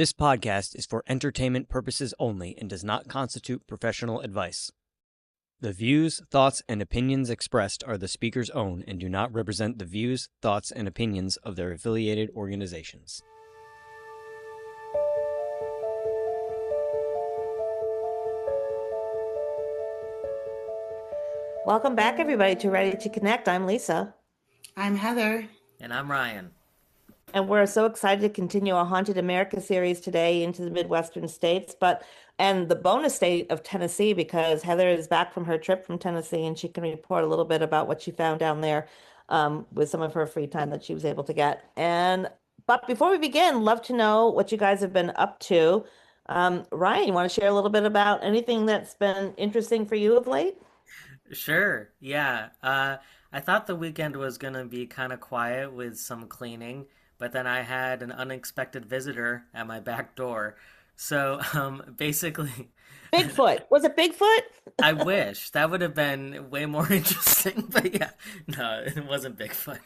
This podcast is for entertainment purposes only and does not constitute professional advice. The views, thoughts, and opinions expressed are the speaker's own and do not represent the views, thoughts, and opinions of their affiliated organizations. Welcome back, everybody, to Ready to Connect. I'm Lisa, I'm Heather. And I'm Ryan. and we're so excited to continue our Haunted America series today into the Midwestern states, and the bonus state of Tennessee, because Heather is back from her trip from Tennessee and she can report a little bit about what she found down there with some of her free time that she was able to get. But before we begin, love to know what you guys have been up to. Ryan, you want to share a little bit about anything that's been interesting for you of late? Sure, yeah. I thought the weekend was gonna be kind of quiet with some cleaning, but then I had an unexpected visitor at my back door. So, basically, Bigfoot. Was it Bigfoot? I wish that would have been way more interesting, but yeah, no, it wasn't Bigfoot.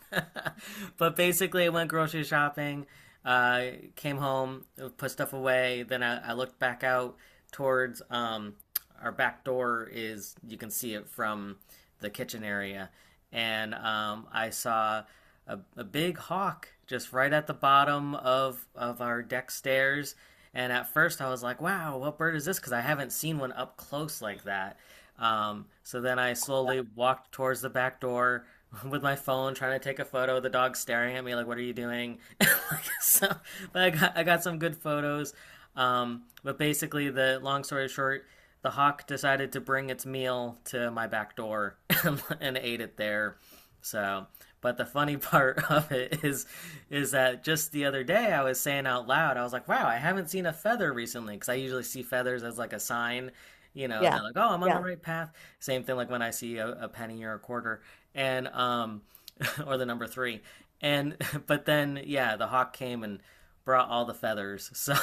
But basically, I went grocery shopping, came home, put stuff away. Then I looked back out towards our back door is you can see it from the kitchen area, and I saw a big hawk just right at the bottom of our deck stairs. And at first I was like, wow, what bird is this? Because I haven't seen one up close like that. So then I slowly walked towards the back door with my phone, trying to take a photo. The dog staring at me like, "What are you doing?" So, but I got some good photos. But basically, the long story short, the hawk decided to bring its meal to my back door and ate it there. So, but the funny part of it is that just the other day I was saying out loud, I was like, "Wow, I haven't seen a feather recently," because I usually see feathers as like a sign, and Yeah. they're like, "Oh, I'm on the Yeah. right path." Same thing like when I see a penny or a quarter, and or the number three, and but then yeah, the hawk came and brought all the feathers, so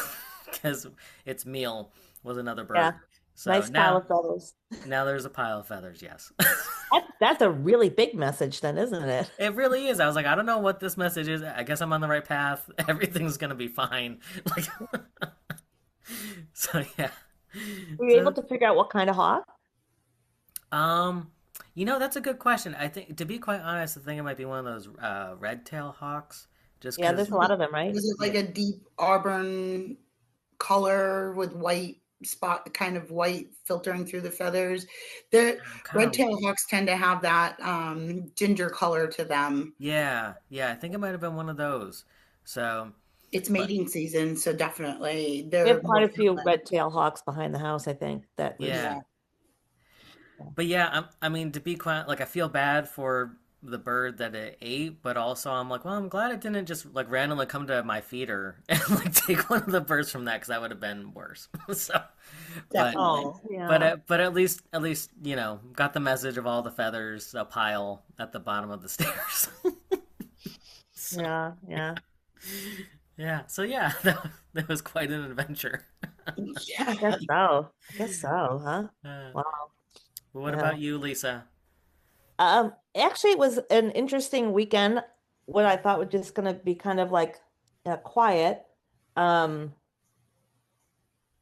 because its meal was another Yeah. bird. So Nice pile now of photos. now there's a pile of feathers, yes. That's a really big message then, isn't it? It really is. I was like, I don't know what this message is. I guess I'm on the right path. Everything's gonna be fine. Like, so yeah. Were you able So, to figure out what kind of hawk? um, that's a good question. I think, to be quite honest, I think it might be one of those red tail hawks. Just Yeah, there's because, a lot of them, right? Was it like yeah, a deep auburn color with white spot, kind of white filtering through the feathers? The kind of, red-tailed hawks tend to have that ginger color to them. yeah. I think it might have been one of those. So, It's but mating season, so definitely We they're have quite more a few prevalent. red-tailed hawks behind the house, I think, that was yeah. Yeah. But yeah, I mean, to be quite like, I feel bad for the bird that it ate, but also I'm like, well, I'm glad it didn't just like randomly come to my feeder and like take one of the birds from that, because that would have been worse. So, but Definitely. Oh, yeah. but at least got the message of all the feathers, a pile at the bottom of the stairs. So Yeah, yeah. yeah, so yeah, that was quite an adventure. I Yeah. guess so. I guess so, huh? Uh, Wow. what Yeah. about you, Lisa? Actually, it was an interesting weekend. What I thought was just going to be kind of like quiet. Um,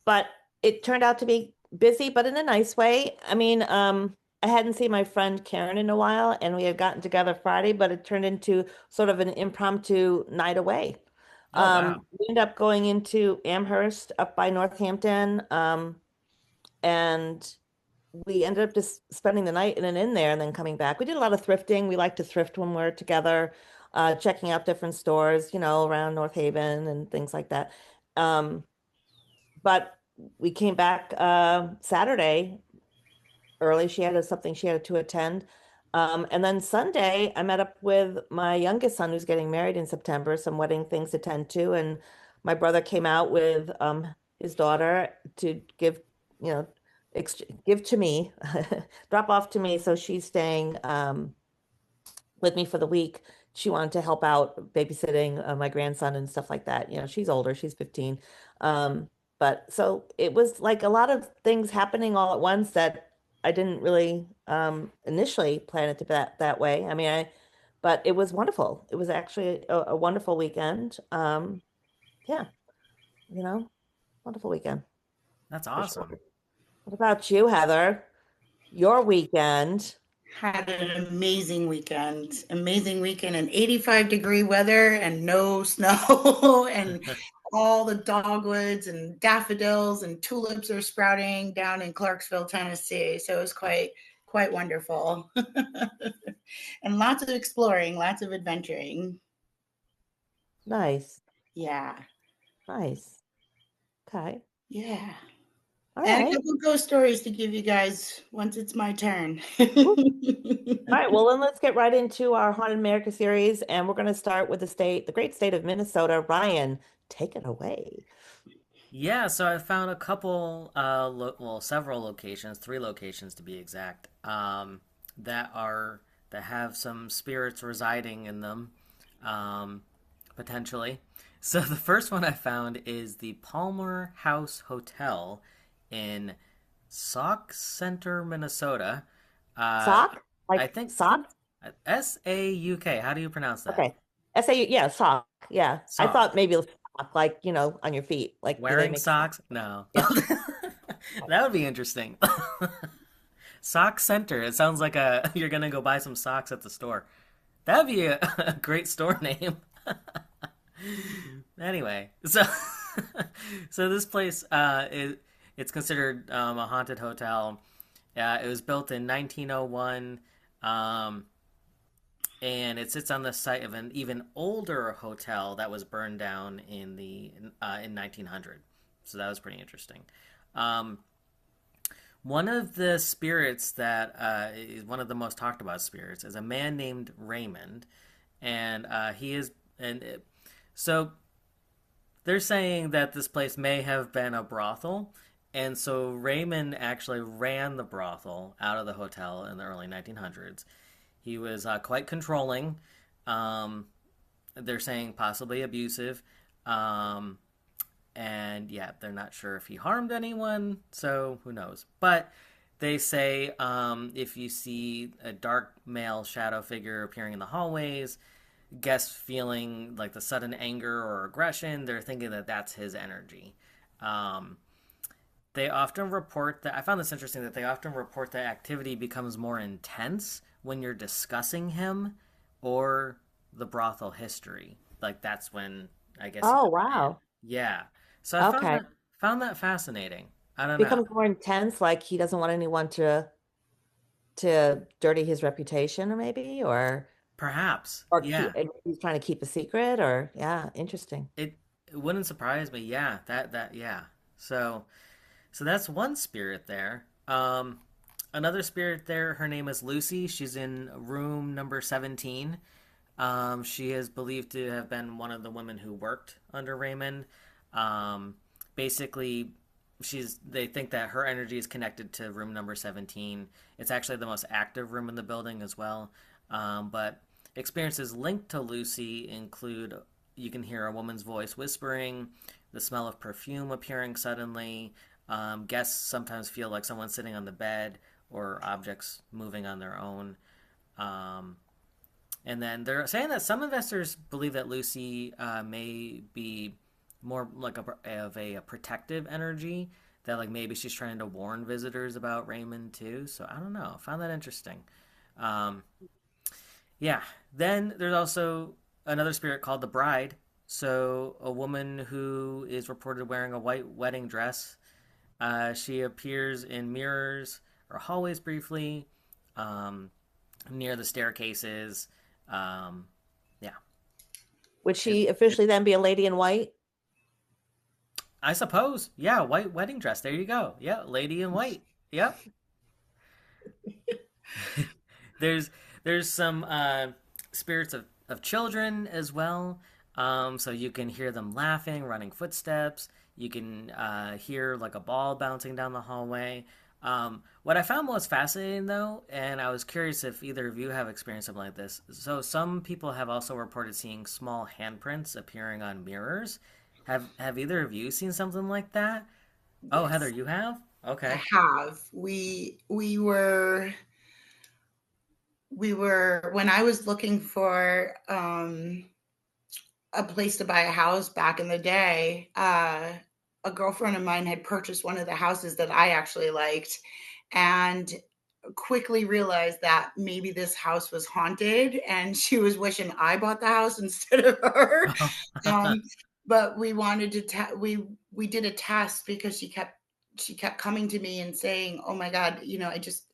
but it turned out to be busy, but in a nice way. I mean, I hadn't seen my friend Karen in a while, and we had gotten together Friday, but it turned into sort of an impromptu night away. Oh wow. We ended up going into Amherst up by Northampton, and we ended up just spending the night in an inn there and then coming back. We did a lot of thrifting. We like to thrift when we're together, checking out different stores, around North Haven and things like that. Um, but we came back Saturday early. She had something she had to attend. And then Sunday, I met up with my youngest son who's getting married in September, some wedding things to tend to. And my brother came out with his daughter to give, you know, give to me, drop off to me. So she's staying with me for the week. She wanted to help out babysitting my grandson and stuff like that. She's older, she's 15. Um, but so it was like a lot of things happening all at once that I didn't really initially plan it to be that way. I mean, but it was wonderful. It was actually a wonderful weekend. Yeah. you know, wonderful weekend That's for sure. awesome. What about you, Heather? Your weekend? Had an amazing weekend and 85-degree weather and no snow and all the dogwoods and daffodils and tulips are sprouting down in Clarksville, Tennessee. So it was quite wonderful. And lots of exploring, lots of adventuring. Nice. Yeah. Nice. Okay. Yeah. All And a right. couple ghost stories to give you guys once it's my turn. All right. Well, then let's get right into our Haunted America series, and we're going to start with the great state of Minnesota. Ryan, take it away. Yeah, so I found a couple, well, several locations, three locations to be exact, that are that have some spirits residing in them, um, potentially. So the first one I found is the Palmer House Hotel in Sauk Center, Minnesota. Uh, Sock? I Like think sock? Sauk. How do you pronounce that? Okay. SAU, yeah, sock. Yeah. I thought Sauk. maybe sock, like, on your feet. Like, do they Wearing make socks? socks? No. Yeah. That would be interesting. Sock Center. It sounds like you're gonna go buy some socks at the store. That'd be a great store name. Anyway, so this place it's considered a haunted hotel. It was built in 1901, um, and it sits on the site of an even older hotel that was burned down in 1900. So that was pretty interesting. Um, One of the spirits that is one of the most talked about spirits is a man named Raymond, and he is and so they're saying that this place may have been a brothel, and so Raymond actually ran the brothel out of the hotel in the early 1900s. He was quite controlling. Um, they're saying possibly abusive. Um, and yeah, they're not sure if he harmed anyone, so who knows. But they say if you see a dark male shadow figure appearing in the hallways, guests feeling like the sudden anger or aggression, they're thinking that that's his energy. Um, they often report that I found this interesting that they often report that activity becomes more intense when you're discussing him or the brothel history. Like that's when I guess he Oh, comes in. wow. Yeah. So I Okay. found that fascinating. I don't know. Becomes more intense, like he doesn't want anyone to dirty his reputation, or maybe, Perhaps. or Yeah. he's trying to keep a secret, or yeah, interesting. It wouldn't surprise me. Yeah. That yeah. So that's one spirit there. Another spirit there, her name is Lucy. She's in room number 17. She is believed to have been one of the women who worked under Raymond. Um, Basically, they think that her energy is connected to room number 17. It's actually the most active room in the building as well. But experiences linked to Lucy include you can hear a woman's voice whispering, the smell of perfume appearing suddenly. Guests sometimes feel like someone's sitting on the bed or objects moving on their own. Um, and then they're saying that some investors believe that Lucy may be more like a protective energy, that like maybe she's trying to warn visitors about Raymond too. So I don't know. I found that interesting. Um, yeah. Then there's also another spirit called the Bride. So a woman who is reported wearing a white wedding dress. She appears in mirrors or hallways briefly, um, near the staircases. Um, yeah. Would It, she officially then be a lady in white? I suppose. Yeah, white wedding dress. There you go. Yeah, lady in white. Yep. there's there's some spirits of children as well. So you can hear them laughing, running footsteps. You can hear like a ball bouncing down the hallway. What I found most fascinating though, and I was curious if either of you have experienced something like this. So some people have also reported seeing small handprints appearing on mirrors. Have either of you seen something like that? Oh, Heather, Yes, you have? I Okay. have. We were when I was looking for a place to buy a house back in the day, a girlfriend of mine had purchased one of the houses that I actually liked, and quickly realized that maybe this house was haunted, and she was wishing I bought the house instead of her. Um, but we wanted to we did a test because she kept coming to me and saying, "Oh my God,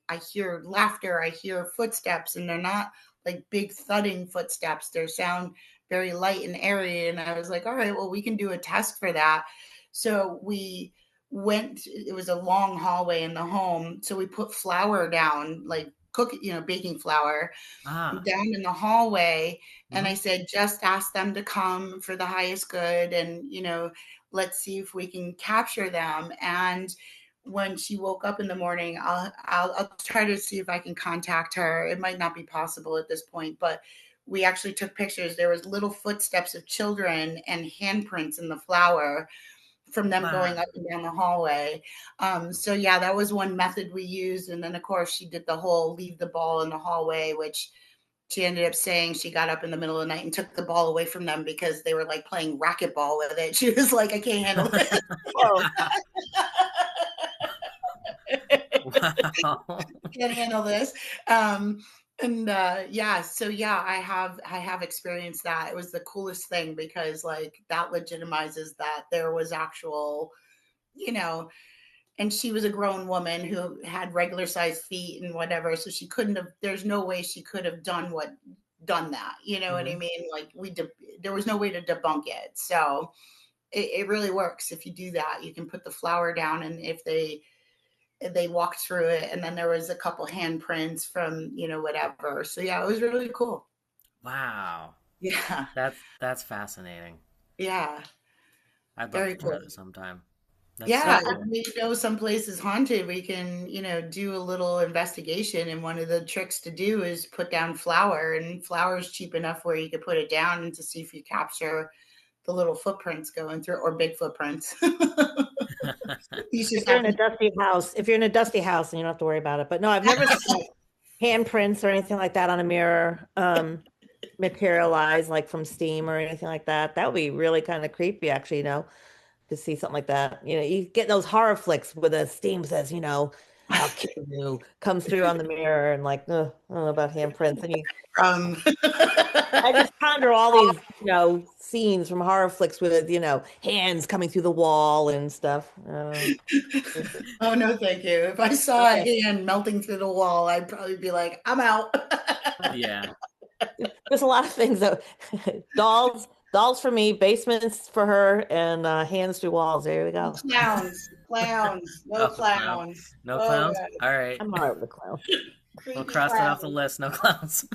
I hear laughter, I hear footsteps, and they're not like big thudding footsteps. They sound very light and airy." And I was like, "All right, well, we can do a test for that." So we went. It was a long hallway in the home, so we put flour down, like baking flour, Ah. down in the hallway. And I Mhm. said, just ask them to come for the highest good. And, let's see if we can capture them. And when she woke up in the morning, I'll try to see if I can contact her. It might not be possible at this point, but we actually took pictures. There was little footsteps of children and handprints in the flour from them Wow. going up and down the hallway. So yeah, that was one method we used. And then of course she did the whole leave the ball in the hallway, which she ended up saying she got up in the middle of the night and took the ball away from them because they were like playing racquetball with it. She was like, I can't handle this. Oh, Wow. Can't handle this. Um, and yeah, so yeah, I have experienced that. It was the coolest thing because like that legitimizes that there was actual, you know, and she was a grown woman who had regular sized feet and whatever, so she couldn't have, there's no way she could have done that, you know what I Mhm. mean? Like there was no way to debunk it. So it really works. If you do that, you can put the flower down, and if they walked through it, and then there was a couple handprints from whatever. So yeah, it was really cool. Wow. Yeah. That's fascinating. Yeah, I'd love very to try cool. that sometime. That's so Yeah, if cool. we know some place is haunted, we can, do a little investigation. And one of the tricks to do is put down flour, and flour is cheap enough where you could put it down and to see if you capture the little footprints going through, or big footprints. You if just you're have in a to. dusty house, if you're in a dusty house, and you don't have to worry about it. But no, I've never seen like handprints or anything like that on a mirror materialize like from steam or anything like that. That would be really kind of creepy, actually, to see something like that. You get those horror flicks where the steam says, I'll kill you, comes through on the mirror and like, ugh, I don't know about handprints. And Um, I just conjure all these, scenes from horror flicks with, hands coming through the wall and stuff. oh no, thank you. If I saw a hand melting through the wall, I'd probably be like, I'm out. Yeah. There's a lot of things that dolls for me, basements for her, and hands through walls. There we go. Clowns, no Oh, clown. clowns. No Oh, clowns? All right. I'm all right with the clown. We'll creepy cross it off the clowns. list. No clowns.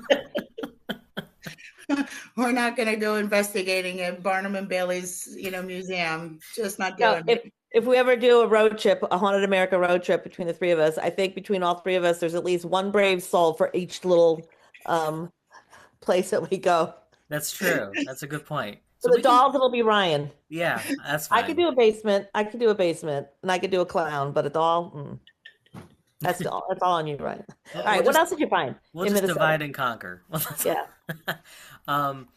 We're not going to go investigating at Barnum and Bailey's, museum. Just not No, doing if it. if we ever do a road trip, a haunted America road trip between the three of us, I think between all three of us, there's at least one brave soul for each little um place that we go. That's true. That's a good point. For So the we can, dolls, it'll be Ryan. yeah, that's I could fine. do a basement. I could do a basement, and I could do a clown, but a doll, that's all on you, Ryan. All We'll right, what just else did you find we'll in just Minnesota? divide and conquer. Yeah. um,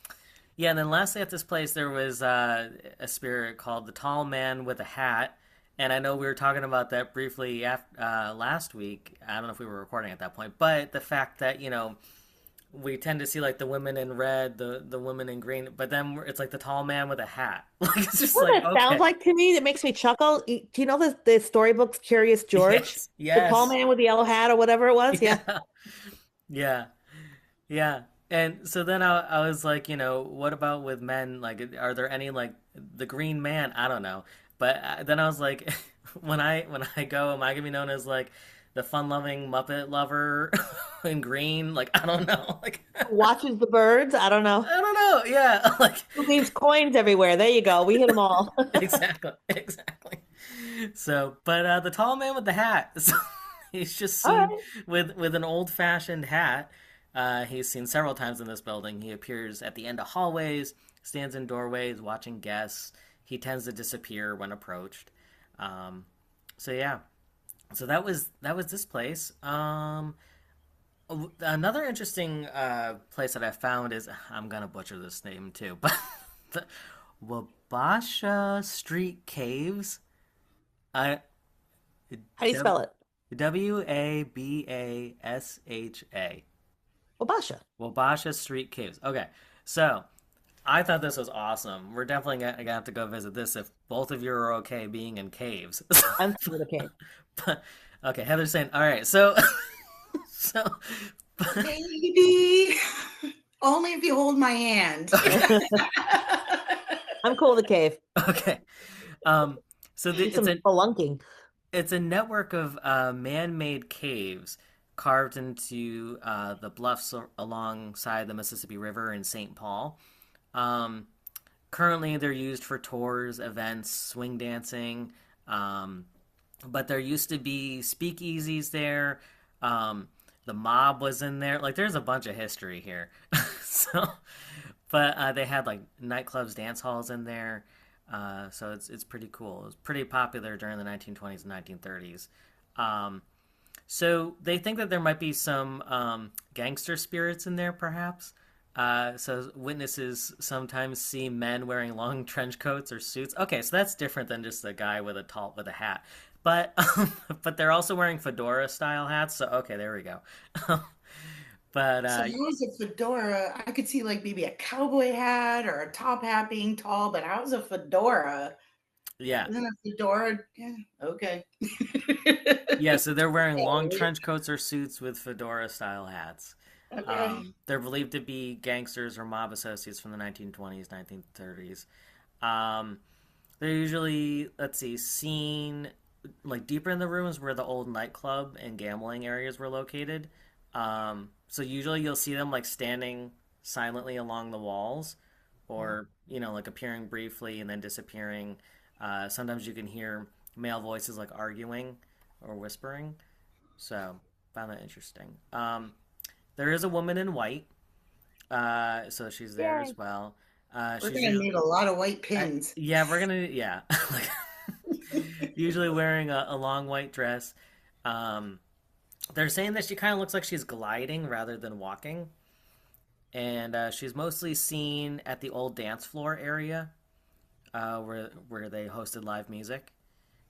yeah, and then lastly at this place there was a spirit called the Tall Man with a Hat, and I know we were talking about that briefly last week. I don't know if we were recording at that point, but the fact that we tend to see like the women in red, the women in green, but then it's like the tall man with a hat. Like it's just What like that sounds okay, like to me that makes me chuckle. Do you know the storybooks Curious George? yes, The tall yes, man with the yellow hat or whatever it was? Yeah. yeah, yeah, yeah. And so then I was like, what about with men? Like, are there any like the Green Man? I don't know. But then I was like, when I go, am I gonna be known as like the fun-loving Muppet lover in green? Like, I don't know. Like, Watches the birds. I don't know. I don't know. Yeah, like Who leaves coins everywhere? There you go. We hit them all. exactly, exactly. So, but the tall man with the hat. So he's just All seen right. with an old-fashioned hat. He's seen several times in this building. He appears at the end of hallways, stands in doorways, watching guests. He tends to disappear when approached. Um, so yeah. So that was this place. Another interesting place that I found is I'm gonna butcher this name too, The Wabasha Street Caves. I How do you spell it? Wabasha. Wabasha. Wabasha Street Caves. Okay, so I thought this was awesome. We're definitely gonna have to go visit this if both of you are okay being in caves. I'm from the cave. But okay, Heather's saying, all right, so so Maybe only if you hold my hand. I'm cool with the cave. okay. So Do it's some a spelunking. network of man-made caves carved into the bluffs alongside the Mississippi River in St. Paul. Um, Currently, they're used for tours, events, swing dancing. But there used to be speakeasies there. The mob was in there. Like, there's a bunch of history here. So, but they had like nightclubs, dance halls in there. So it's pretty cool. It was pretty popular during the 1920s and 1930s. So they think that there might be some gangster spirits in there, perhaps. So witnesses sometimes see men wearing long trench coats or suits. Okay, so that's different than just a guy with a hat. But but they're also wearing fedora style hats. So okay, there we go. But So how is a fedora? I could see like maybe a cowboy hat or a top hat being tall, but how's a fedora? yeah, Isn't a fedora? Yeah, okay. yeah. So they're wearing long trench coats or suits with fedora style hats. Okay. They're believed to be gangsters or mob associates from the 1920s, 1930s. They're usually, let's see, seen like deeper in the rooms where the old nightclub and gambling areas were located. So usually you'll see them like standing silently along the walls, or like appearing briefly and then disappearing. Sometimes you can hear male voices like arguing or whispering. So found that interesting. There is a woman in white, so she's there Yay. as well. We're She's gonna need a lot of white pins. yeah, we're gonna like, usually wearing a long white dress. They're saying that she kind of looks like she's gliding rather than walking, and she's mostly seen at the old dance floor area, where they hosted live music.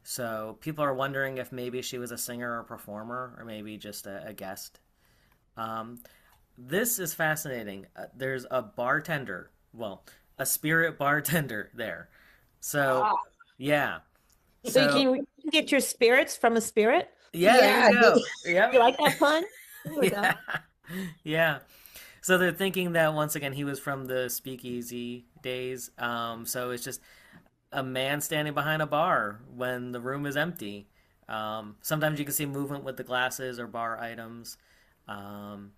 So people are wondering if maybe she was a singer or performer, or maybe just a guest. Um, this is fascinating. There's a bartender, well, a spirit bartender there. So, Ah, yeah. So you So, can get your spirits from a spirit? yeah, there you go. You Yep. like that pun? There we go. Yeah. Yeah. So they're thinking that once again he was from the speakeasy days. So it's just a man standing behind a bar when the room is empty. Sometimes you can see movement with the glasses or bar items. Um,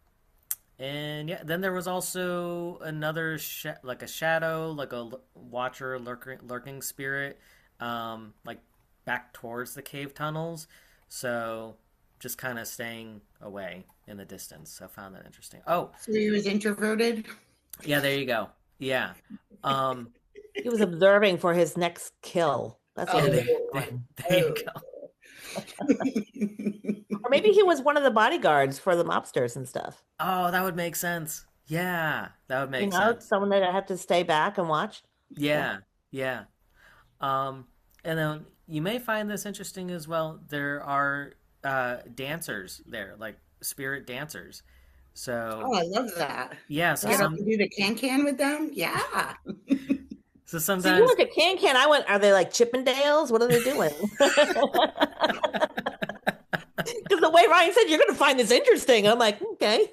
and yeah, then there was also another like a shadow, like a watcher lurking spirit, like back towards the cave tunnels. So just kind of staying away in the distance. So I found that interesting. Oh, so he was introverted. yeah, there you go. Yeah. Um, He was observing for his next kill. That's what Oh, he yeah, was there, doing. there you go. Or maybe he was one of the bodyguards for the mobsters and stuff. Oh, that would make sense. Yeah, that would You make know, sense. someone that had to stay back and watch. Yeah. Yeah, yeah. Um, and then you may find this interesting as well. There are dancers there, like spirit dancers. Oh, So I love that. yeah, so Get up Yeah. and do the can with them. Yeah. so So you sometimes went to Can. I went, are they like Chippendales? What are they doing? Because the way Ryan said, you're going to find this interesting. I'm like, okay.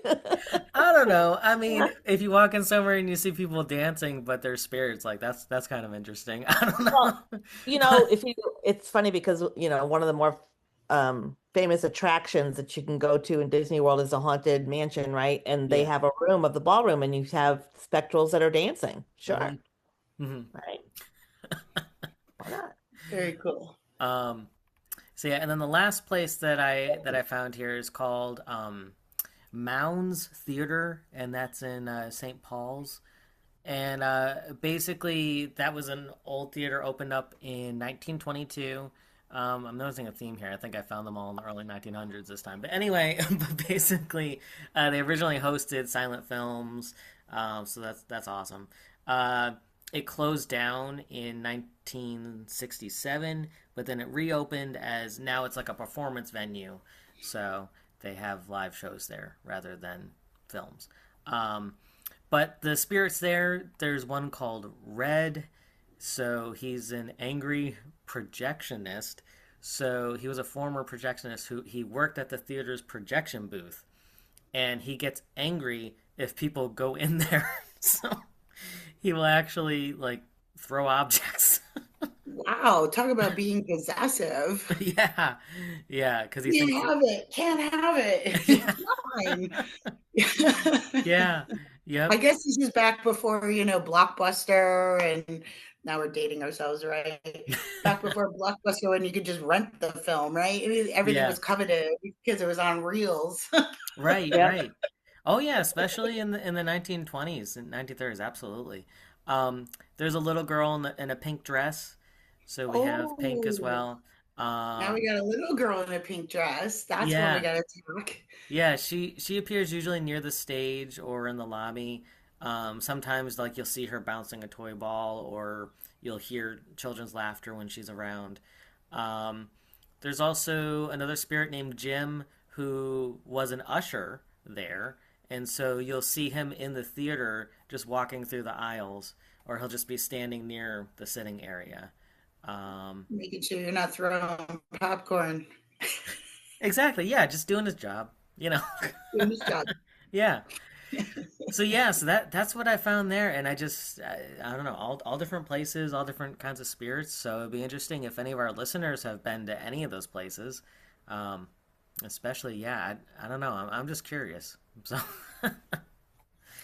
I don't know. I mean, if you walk in somewhere and you see people dancing, but they're spirits, like that's kind of interesting. I don't know. Well, it's funny because, one of the more famous attractions that you can go to in Disney World is a haunted mansion, right? And they Yeah. have a room of the ballroom and you have spectrals that are dancing. Sure. hmm Right. Why not? Very cool. Um, so yeah, and then the last place that I found here is called Mounds Theater, and that's in St. Paul's. And basically, that was an old theater opened up in 1922. I'm noticing a theme here. I think I found them all in the early 1900s this time. But anyway, but basically, they originally hosted silent films, so that's awesome. It closed down in 1967, but then it reopened as now it's like a performance venue. So they have live shows there rather than films. Um, but the spirits there's one called Red. So he's an angry projectionist. So he was a former projectionist who he worked at the theater's projection booth, and he gets angry if people go in there. So he will actually like throw objects. Wow, talk about being possessive. Yeah, yeah, because he Can't thinks. have it. Can't have Yeah, it. It's mine. yeah, I yep, guess this is back before, Blockbuster, and now we're dating ourselves, right? Back before Blockbuster when you could just rent the film, right? I mean, everything yeah, was coveted because it was on reels. right, Yep. right. Oh yeah, especially in the 1920s and 1930s, absolutely. There's a little girl in a pink dress, so we have pink as Oh, well. now we Um, got a little girl in a pink dress. That's when we yeah, got to talk. yeah, she appears usually near the stage or in the lobby. Sometimes like you'll see her bouncing a toy ball, or you'll hear children's laughter when she's around. Um, there's also another spirit named Jim who was an usher there, and so you'll see him in the theater just walking through the aisles, or he'll just be standing near the sitting area. Um, Making sure you're not throwing popcorn. exactly, yeah, just doing his job, you know. Doing his job. Yeah. So yeah, so that's what I found there, and I don't know, all different places, all different kinds of spirits. So it'd be interesting if any of our listeners have been to any of those places, um, especially yeah, I don't know, I'm just curious. So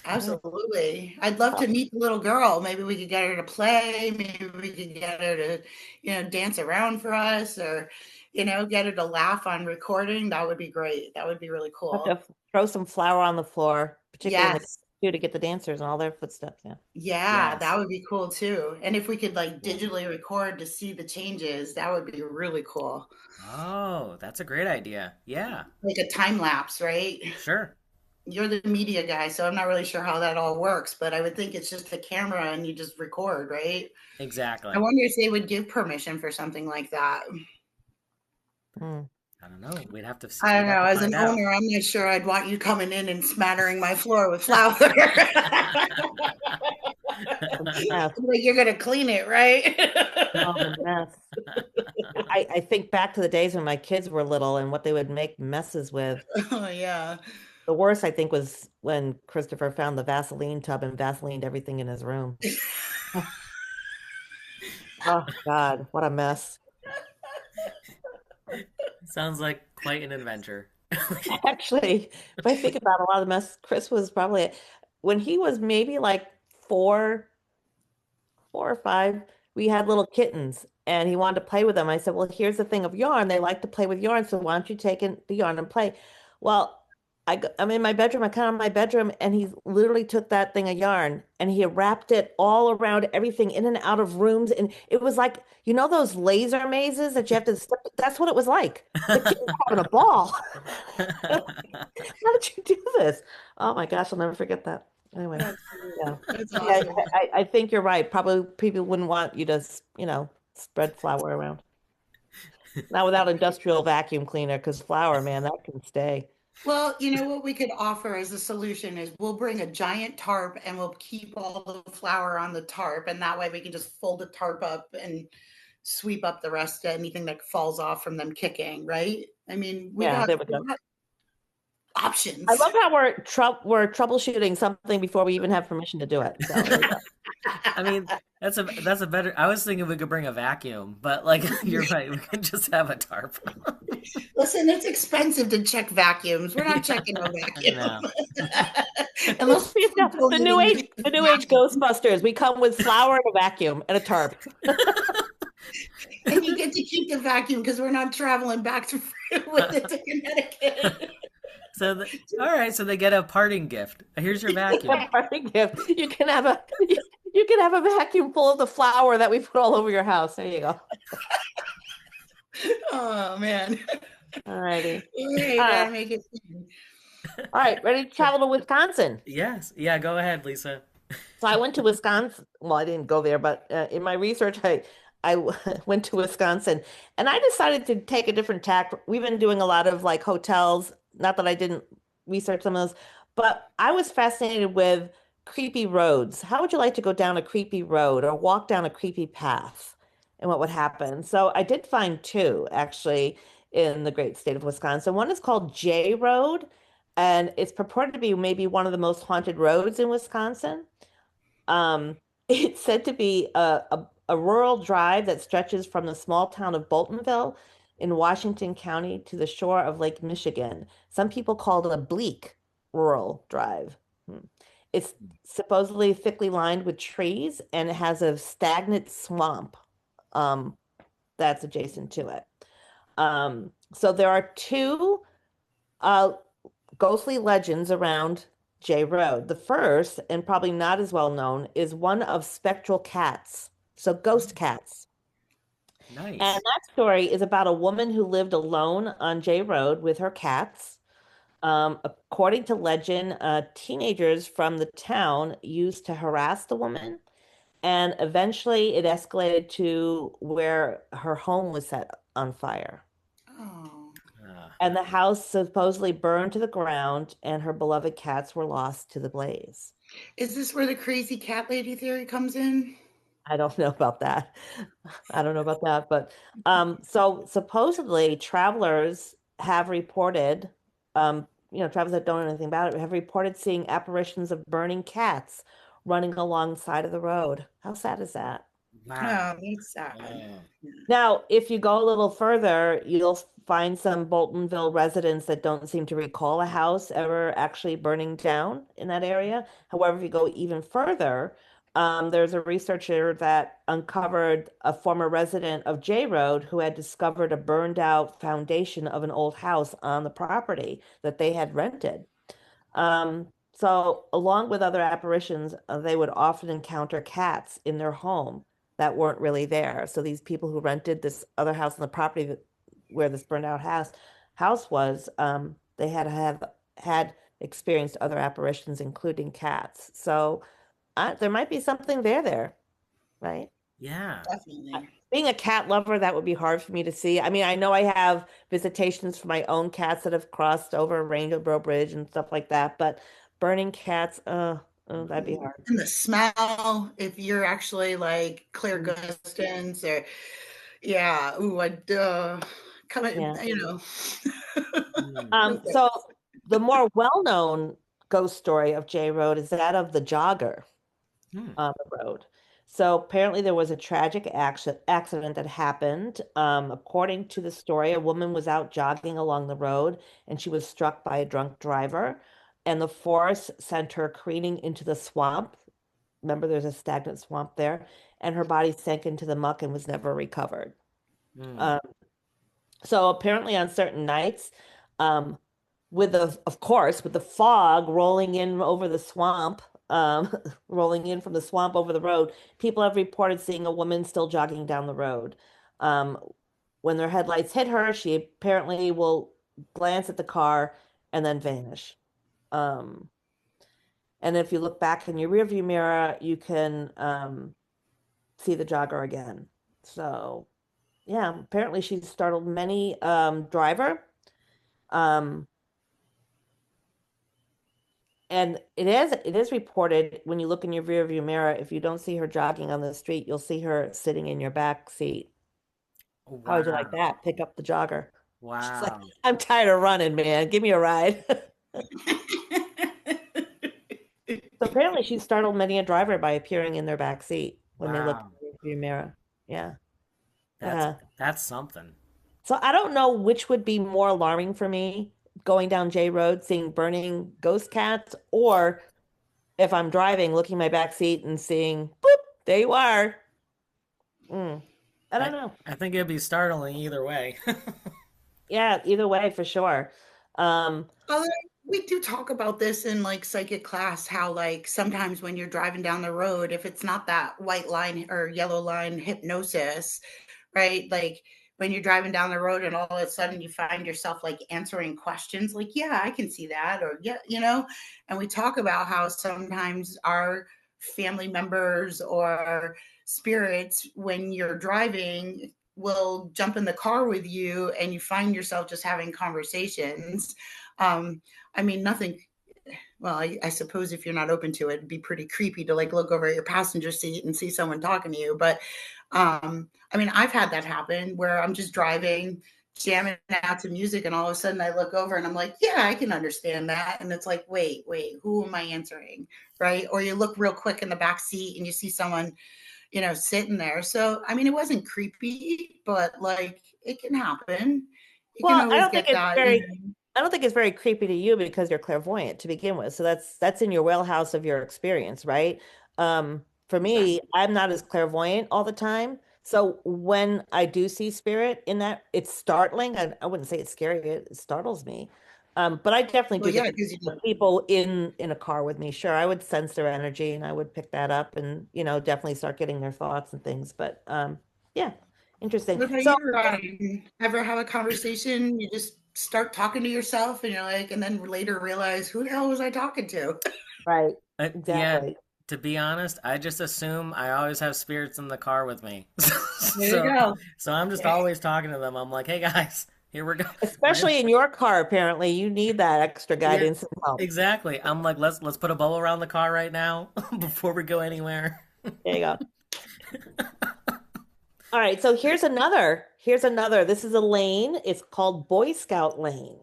Absolutely. I'd love to meet the little girl. Maybe we could get her to play. Maybe we could get her to, dance around for us, or, get her to laugh on recording. That would be great. That would be really Have cool. to throw some flour on the floor, particularly in the Yes. too, to get the dancers and all their footsteps. Yeah. Yeah, yes, that would be cool too. And if we could like cool. digitally record to see the changes, that would be really cool. Oh, that's a great idea. Yeah, Like a time lapse, right? sure, You're the media guy, so I'm not really sure how that all works, but I would think it's just a camera and you just record, right? I exactly. wonder if they would give permission for something like that. Mm. I don't know. I don't We'd have know. to As an find out. owner, I'm not sure I'd want you coming in and smattering my floor with flour. Mess. Like you're gonna clean it, right? Oh, the mess. I think back to the days when my kids were little and what they would make messes with. Oh yeah. The worst, I think, was when Christopher found the Vaseline tub and Vaselined everything in his room. Oh, God, what a mess. Sounds like quite an adventure. Actually, if I think about a lot of the mess, Chris was probably, when he was maybe like 4 or 5, we had little kittens and he wanted to play with them. I said, well, here's the thing of yarn. They like to play with yarn. So why don't you take in the yarn and play? Well, I'm in my bedroom. I come out of my bedroom and he literally took that thing of yarn and he wrapped it all around everything in and out of rooms. And it was like, those laser mazes that you have to step. That's what it was like. The kids were having a ball. How did you do this? Oh my gosh, I'll never forget that. Anyway, yeah. That's Yeah, awesome. I think you're right. Probably people wouldn't want you to, spread flour around. Not without industrial vacuum cleaner, because flour, man, that can stay. Well, what we could offer as a solution is we'll bring a giant tarp and we'll keep all the flour on the tarp, and that way we can just fold the tarp up and sweep up the rest of anything that falls off from them kicking, right? I mean, we Yeah, got, there we we go. got I options. love how we're troubleshooting something before we even have permission to do it. So there you go. I mean, that's a better. I was thinking we could bring a vacuum, but like you're right, we could just have a tarp. Listen, it's expensive to check vacuums. We're not checking no vacuum. No. Unless The new age Ghostbusters. We come with flour and a vacuum and a tarp. and you get to keep the vacuum because we're not traveling back to with it to Connecticut. So all right, so they get a parting gift. Here's your vacuum. Parting gift. You can have a vacuum full of the flour that we put all over your house. There you go. Oh man. All righty. You gotta make it. All right, ready to travel to Wisconsin? Yes. Yeah, go ahead, Lisa. So I went to Wisconsin. Well, I didn't go there, but in my research, went to Wisconsin, and I decided to take a different tack. We've been doing a lot of like hotels. Not that I didn't research some of those, but I was fascinated with creepy roads. How would you like to go down a creepy road or walk down a creepy path, and what would happen? So I did find two actually in the great state of Wisconsin. One is called J Road, and it's purported to be maybe one of the most haunted roads in Wisconsin. Um, it's said to be a rural drive that stretches from the small town of Boltonville in Washington County to the shore of Lake Michigan. Some people call it a bleak rural drive. Hmm. It's supposedly thickly lined with trees and it has a stagnant swamp um, that's adjacent to it. So there are two uh, ghostly legends around J Road. The first, and probably not as well known, is one of spectral cats. So ghost cats. And Nice. that story is about a woman who lived alone on J Road with her cats. According to legend, teenagers from the town used to harass the woman, and eventually it escalated to where her home was set on fire. Oh, Uh, And the house supposedly burned to the ground, and her beloved cats were lost to the blaze. is this where the crazy cat lady theory comes in? I don't know about that. I don't know about that, but so supposedly travelers have reported, travelers that don't know anything about it have reported seeing apparitions of burning cats running alongside of the road. How sad is that? wow. Oh, that's sad. Uh, Now, if you go a little further, you'll find some Boltonville residents that don't seem to recall a house ever actually burning down in that area. However, if you go even further, there's a researcher that uncovered a former resident of J Road who had discovered a burned out foundation of an old house on the property that they had rented. So along with other apparitions, they would often encounter cats in their home that weren't really there. So these people who rented this other house on the property where this burned out house was, they had experienced other apparitions, including cats. So there might be something there, right? yeah. Definitely. Being a cat lover, that would be hard for me to see. I mean, I know I have visitations for my own cats that have crossed over Rainbow Bridge and stuff like that, but burning cats, that'd be hard. And the smell, if you're actually like clear Mm. gustins or yeah, ooh, coming, Yeah. Mm. no So thanks. the more well-known ghost story of J Road is that of the jogger Hmm. on the road. So apparently there was a tragic accident that happened. According to the story, a woman was out jogging along the road and she was struck by a drunk driver, and the force sent her careening into the swamp. Remember, there's a stagnant swamp there, and her body sank into the muck and was never recovered. Mm. Um, so apparently on certain nights, um, of course, with the fog rolling in over the swamp, rolling in from the swamp over the road, people have reported seeing a woman still jogging down the road. Um, when their headlights hit her, she apparently will glance at the car and then vanish. Um, and if you look back in your rearview mirror, you can see the jogger again. So, yeah, apparently she startled many driver. Um, And it is reported when you look in your rear view mirror, if you don't see her jogging on the street, you'll see her sitting in your back seat. How would you like Wow. that? Pick up the jogger. She's like, Wow. I'm tired of running, man. Give me a ride. So apparently she startled many a driver by appearing in their back seat when they looked Wow. in the rear view mirror. Yeah. That's Uh, that's something. so I don't know which would be more alarming for me, going down J Road, seeing burning ghost cats, or if I'm driving, looking in my back seat and seeing, boop, there you are. Mm, I don't I know. I think it'd be startling either way. Yeah, either way, for sure. Um, Although we do talk about this in like psychic class, how like sometimes when you're driving down the road, if it's not that white line or yellow line hypnosis, right? Like when you're driving down the road and all of a sudden you find yourself like answering questions like, yeah, I can see that, or yeah, and we talk about how sometimes our family members or spirits when you're driving will jump in the car with you and you find yourself just having conversations. I mean, nothing. Well, I suppose if you're not open to it, it'd be pretty creepy to like look over at your passenger seat and see someone talking to you. But I mean, I've had that happen where I'm just driving, jamming out to music, and all of a sudden I look over and I'm like, yeah, I can understand that. And it's like, wait, who am I answering? Right. Or you look real quick in the back seat and you see someone, sitting there. So, I mean, it wasn't creepy, but like it can happen. You can Well, always get that. I don't think it's very creepy to you because you're clairvoyant to begin with. So that's in your wheelhouse of your experience, right? For me, I'm not as clairvoyant all the time. So when I do see spirit in that, it's startling. I wouldn't say it's scary, it startles me. But I definitely Well, do yeah, get because the people in a car with me. Sure, I would sense their energy and I would pick that up and, definitely start getting their thoughts and things. But yeah, interesting. what about So you, Ryan? Ever have a conversation? You just start talking to yourself and you're like, and then later realize, who the hell was I talking to? right, Yeah, exactly. to be honest, I just assume I always have spirits in the car with me. There you So, go. so I'm just always talking to them. I'm like, hey guys, here we go. We're gonna, Especially in your car, apparently, you need that extra yeah, guidance and help. exactly. I'm like, let's put a bubble around the car right now before we go anywhere. There you go. All right, so here's another. Here's another. This is a lane. It's called Boy Scout Lane,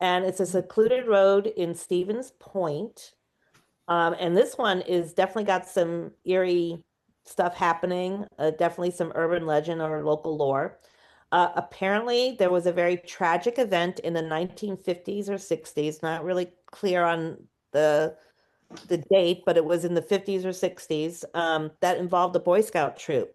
and it's a secluded road in Stevens Point. And this one is definitely got some eerie stuff happening. Definitely some urban legend or local lore. Apparently, there was a very tragic event in the 1950s or 60s. Not really clear on the date, but it was in the 50s or 60s, that involved a Boy Scout troop.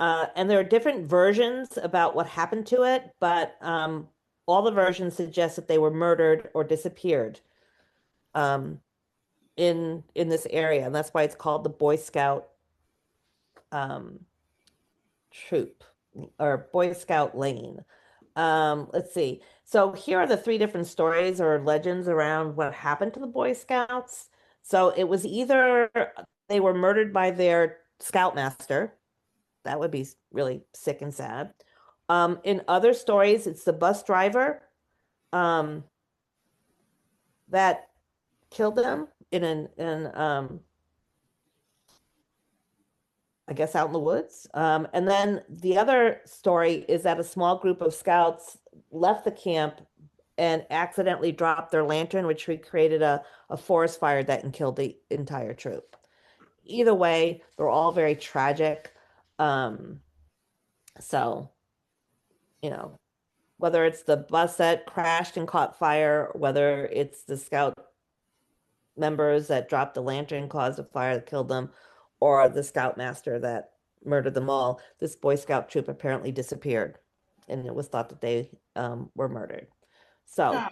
And there are different versions about what happened to it, but all the versions suggest that they were murdered or disappeared um, in this area, and that's why it's called the Boy Scout um, troop or Boy Scout Lane. Let's see. So here are the three different stories or legends around what happened to the Boy Scouts. So it was either they were murdered by their scoutmaster. That would be really sick and sad. In other stories, it's the bus driver um, that killed them in I guess out in the woods. And then the other story is that a small group of scouts left the camp and accidentally dropped their lantern, which created a forest fire that and killed the entire troop. Either way, they're all very tragic. Um, so, you know, whether it's the bus that crashed and caught fire, whether it's the scout members that dropped the lantern and caused a fire that killed them, or the scoutmaster that murdered them all, this Boy Scout troop apparently disappeared, and it was thought that they were murdered. So,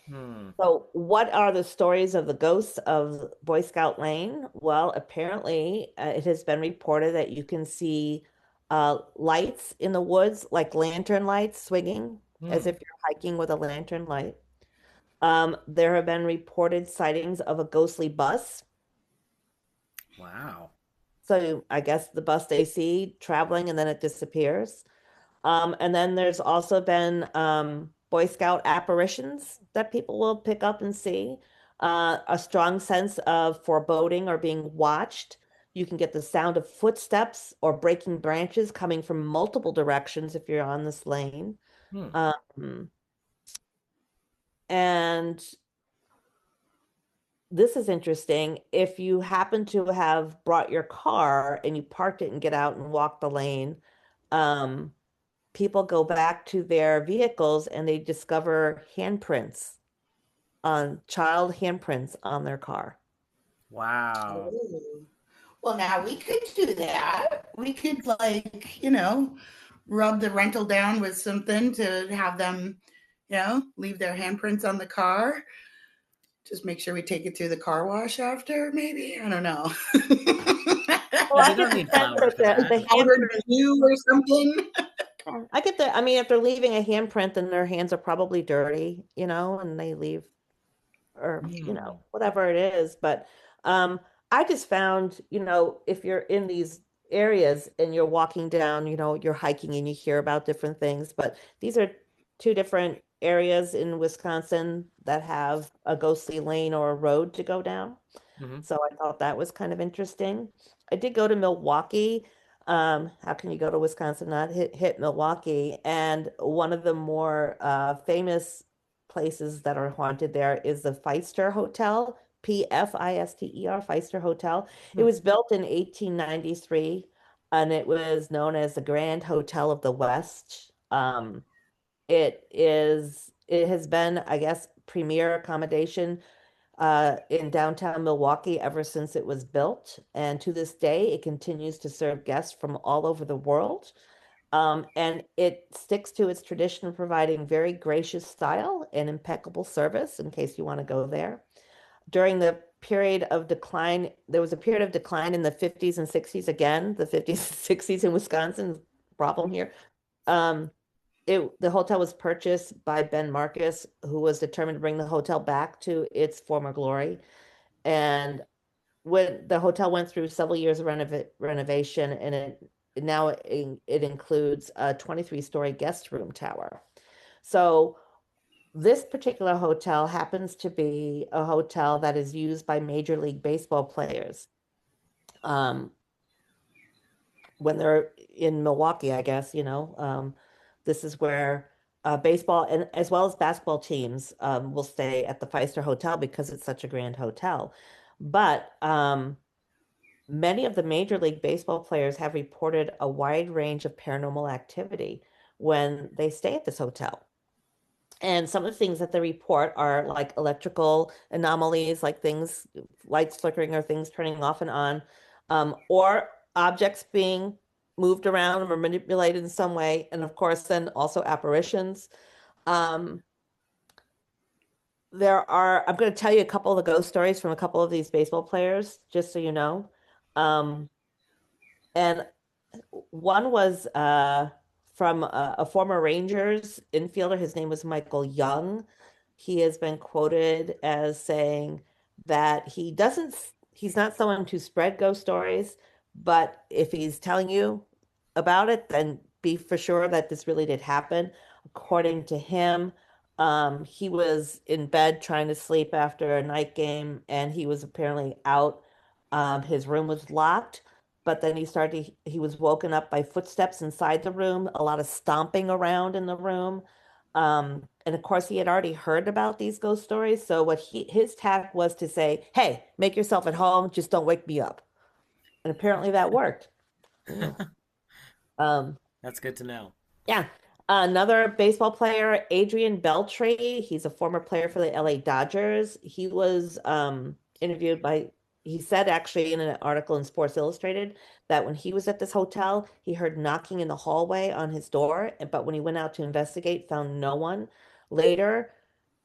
Hmm. so what are the stories of the ghosts of Boy Scout Lane? Well, apparently, it has been reported that you can see lights in the woods, like lantern lights swinging, as Hmm. if you're hiking with a lantern light. There have been reported sightings of a ghostly bus. Wow. So I guess the bus they see traveling and then it disappears. And then there's also been Boy Scout apparitions that people will pick up and see. A strong sense of foreboding or being watched. You can get the sound of footsteps or breaking branches coming from multiple directions if you're on this lane. Hmm. And this is interesting. If you happen to have brought your car and you parked it and get out and walk the lane, people go back to their vehicles and they discover handprints on child handprints on their car. Wow. Ooh. Well, now we could do that. We could, like, rub the rental down with something to have them, leave their handprints on the car. Just make sure we take it through the car wash after, maybe. I don't know. Well, I We get don't the need sense flowers that for that. the Powdered handprint, blue or something. I get the, I mean, if they're leaving a handprint, then their hands are probably dirty, and they leave or Hmm. whatever it is. But I just found, if you're in these areas and you're walking down, you're hiking and you hear about different things, but these are two different areas in Wisconsin that have a ghostly lane or a road to go down. Hmm. So I thought that was kind of interesting. I did go to Milwaukee. How can you go to Wisconsin not hit Milwaukee? And one of the more famous places that are haunted there is the Pfister Hotel, Pfister, Pfister Hotel. It Hmm. was built in 1893 and it was known as the Grand Hotel of the West. It has been, I guess, premier accommodation in downtown Milwaukee ever since it was built. And to this day, it continues to serve guests from all over the world. And it sticks to its tradition of providing very gracious style and impeccable service in case you want to go there. During the period of decline, there was a period of decline in the 50s and 60s again, the 50s and 60s in Wisconsin, problem here. Um, the hotel was purchased by Ben Marcus, who was determined to bring the hotel back to its former glory. And when the hotel went through several years of renovation, and it includes a 23-story guest room tower. So this particular hotel happens to be a hotel that is used by Major League Baseball players. Um, when they're in Milwaukee, I guess, this is where baseball and as well as basketball teams will stay at the Pfister Hotel because it's such a grand hotel. But many of the Major League Baseball players have reported a wide range of paranormal activity when they stay at this hotel. And some of the things that they report are like electrical anomalies, like things, lights flickering or things turning off and on, or objects being moved around or manipulated in some way. And of course, then also apparitions. Um, I'm going to tell you a couple of the ghost stories from a couple of these baseball players, just so you know. Um, and one was from a former Rangers infielder. His name was Michael Young. He has been quoted as saying that he's not someone to spread ghost stories, but if he's telling you about it, then be for sure that this really did happen. According to him, he was in bed trying to sleep after a night game, and he was apparently out. His room was locked, but then he was woken up by footsteps inside the room, a lot of stomping around in the room. And of course, he had already heard about these ghost stories. So his tack was to say, "Hey, make yourself at home. Just don't wake me up." And apparently that worked. Yeah. Um, That's good to know. yeah. Another baseball player, Adrian Beltre. He's a former player for the LA Dodgers. He was interviewed he said actually in an article in Sports Illustrated that when he was at this hotel, he heard knocking in the hallway on his door, but when he went out to investigate, found no one. Later,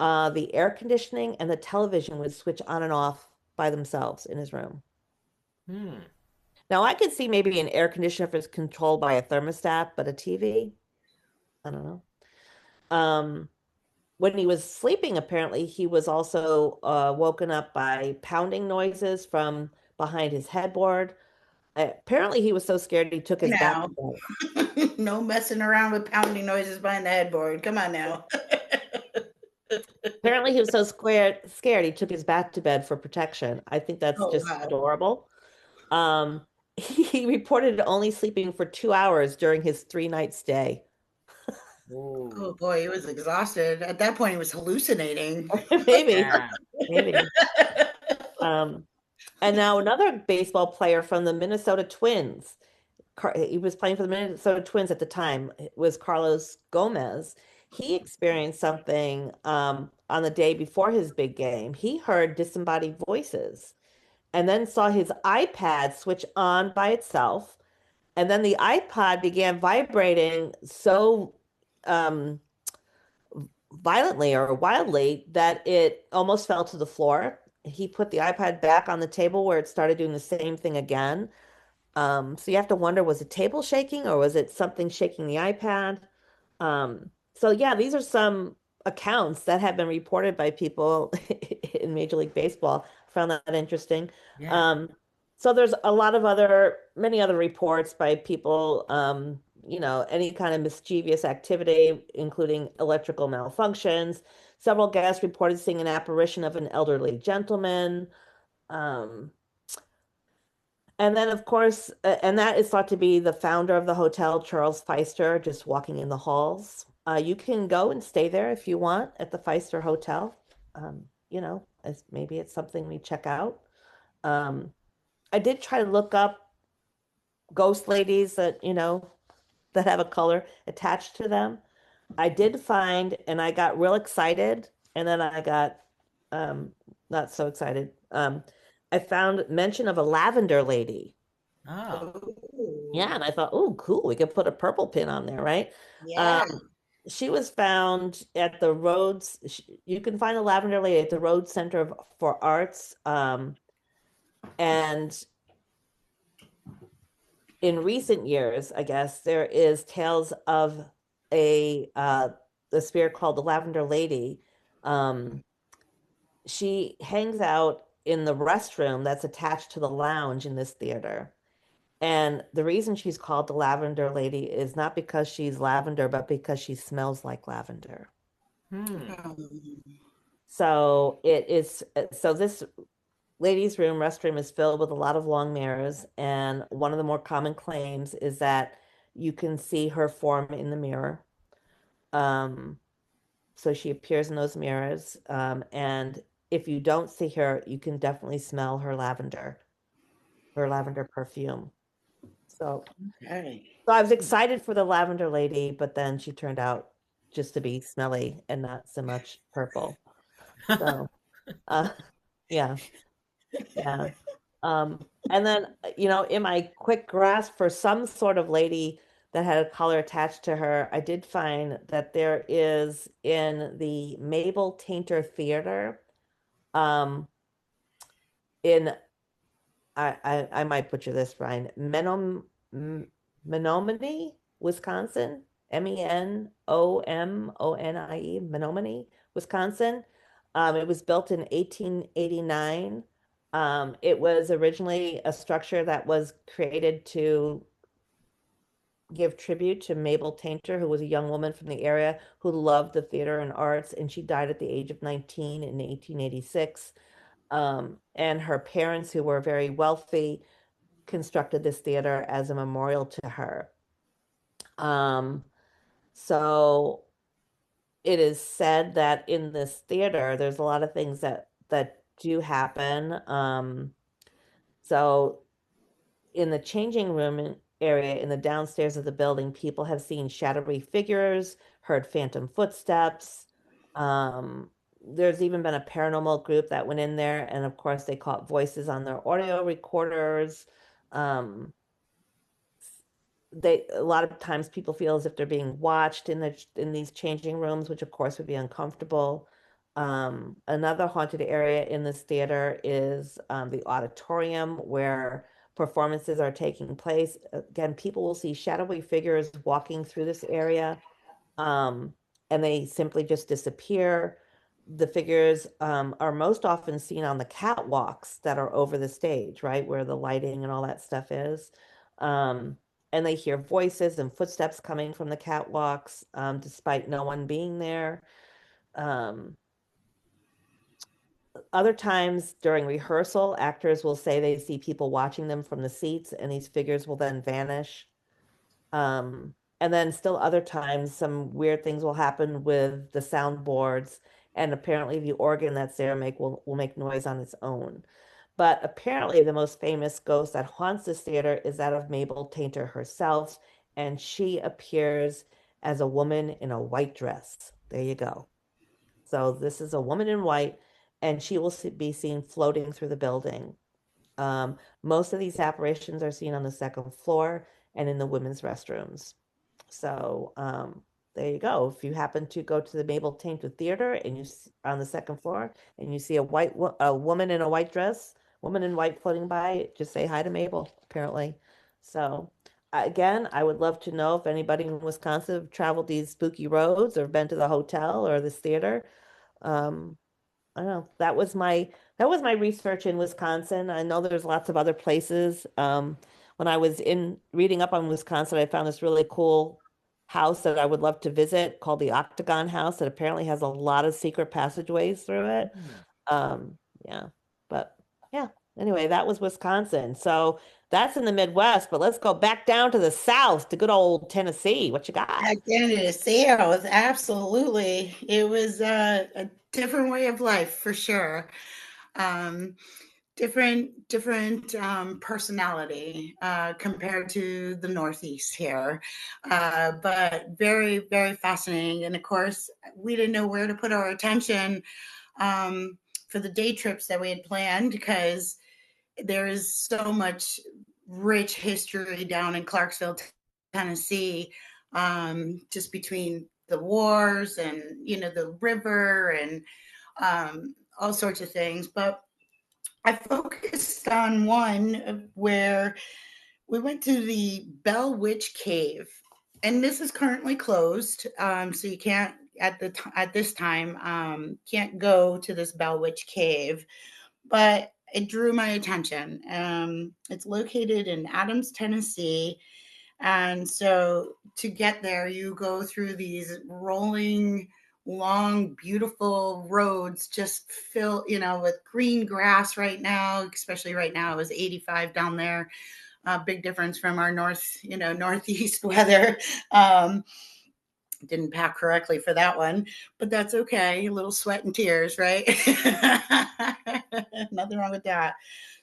the air conditioning and the television would switch on and off by themselves in his room. Hmm. Now, I could see maybe an air conditioner if it's controlled by a thermostat, but a TV, I don't know. Um, when he was sleeping, apparently he was also woken up by pounding noises from behind his headboard. Apparently, he was so scared he took his back Now, to bed. no messing around with pounding noises behind the headboard. Come on now. Apparently, he was so scared he took his back to bed for protection. I think that's Oh, just wow. adorable. He reported only sleeping for 2 hours during his 3 night stay. Oh Ooh. boy, he was exhausted. At that point, he was hallucinating. Maybe, Yeah. maybe. Um, and now another baseball player from the Minnesota Twins. He was playing for the Minnesota Twins at the time. It was Carlos Gomez. He experienced something on the day before his big game. He heard disembodied voices and then saw his iPad switch on by itself. And then the iPod began vibrating so um, violently or wildly that it almost fell to the floor. He put the iPad back on the table where it started doing the same thing again. So you have to wonder, was the table shaking or was it something shaking the iPad? So yeah, these are some accounts that have been reported by people in Major League Baseball. Found that interesting. Yeah. Um, so there's a lot of many other reports by people, any kind of mischievous activity, including electrical malfunctions. Several guests reported seeing an apparition of an elderly gentleman. Um, and then, of course, and that is thought to be the founder of the hotel, Charles Feister, just walking in the halls. You can go and stay there if you want at the Feister Hotel. As maybe it's something we check out. Um, I did try to look up ghost ladies that have a color attached to them. I did find, and I got real excited, and then I got um, not so excited. I found mention of a lavender lady. Oh. Yeah, and I thought, oh, cool, we could put a purple pin on there, right? Yeah. Um, she was found at the Rhodes. You can find a lavender lady at the Rhodes Center for Arts. And in recent years, I guess there is tales of a spirit called the Lavender Lady. Um, she hangs out in the restroom that's attached to the lounge in this theater. And the reason she's called the Lavender Lady is not because she's lavender, but because she smells like lavender. Hmm. So this ladies' room restroom is filled with a lot of long mirrors, and one of the more common claims is that you can see her form in the mirror. Um, so she appears in those mirrors, and if you don't see her, you can definitely smell her lavender perfume. So, Okay. so I was excited for the lavender lady, but then she turned out just to be smelly and not so much purple. So, uh, yeah. Yeah. And then, in my quick grasp for some sort of lady that had a collar attached to her, I did find that there is in the Mabel Tainter Theater, um, in I might butcher this, Brian, Menominee, Wisconsin, Menomnie, Menominee, Wisconsin. It was built in 1889. It was originally a structure that was created to give tribute to Mabel Tainter, who was a young woman from the area who loved the theater and arts, and she died at the age of 19 in 1886. And her parents, who were very wealthy, constructed this theater as a memorial to her. Um, so it is said that in this theater, there's a lot of things that do happen. So in the changing room area in the downstairs of the building, people have seen shadowy figures, heard phantom footsteps. There's even been a paranormal group that went in there, and of course, they caught voices on their audio recorders. Um, a lot of times people feel as if they're being watched in these changing rooms, which of course would be uncomfortable. Another haunted area in this theater is the auditorium where performances are taking place. Again, people will see shadowy figures walking through this area, um, and they simply just disappear. The figures are most often seen on the catwalks that are over the stage, right, where the lighting and all that stuff is. Um, and they hear voices and footsteps coming from the catwalks, despite no one being there. Um, Other times during rehearsal, actors will say they see people watching them from the seats, and these figures will then vanish. And then still other times, some weird things will happen with the soundboards, and apparently the organ that's there will make noise on its own. But apparently, the most famous ghost that haunts this theater is that of Mabel Tainter herself, and she appears as a woman in a white dress. There you go. So this is a woman in white, and she will be seen floating through the building. Most of these apparitions are seen on the second floor and in the women's restrooms. So there you go. If you happen to go to the Mabel Tainter Theater and on the second floor and you see a woman in a white dress, woman in white floating by, just say hi to Mabel, apparently. So again, I would love to know if anybody in Wisconsin have traveled these spooky roads or been to the hotel or this theater. Um, I don't know. That was my research in Wisconsin. I know there's lots of other places. When I was in reading up on Wisconsin, I found this really cool house that I would love to visit called the Octagon House that apparently has a lot of secret passageways through it. Hmm. Yeah, but yeah. Anyway, that was Wisconsin. So that's in the Midwest, but let's go back down to the South, to good old Tennessee. What you got? Again, it is sales. Absolutely. It was a different way of life for sure. Um, different personality compared to the Northeast here, but very, very fascinating. And of course, we didn't know where to put our attention for the day trips that we had planned because there is so much rich history down in Clarksville, Tennessee, just between the wars and the river and all sorts of things. But I focused on one where we went to the Bell Witch Cave, and this is currently closed, so you can't at this time can't go to this Bell Witch Cave, but it drew my attention. It's located in Adams, Tennessee, and so to get there, you go through these rolling, long, beautiful roads, just filled, with green grass right now, especially right now. It was 85 down there. Big difference from our northeast weather. Didn't pack correctly for that one, but that's okay. A little sweat and tears, right? Nothing wrong with that.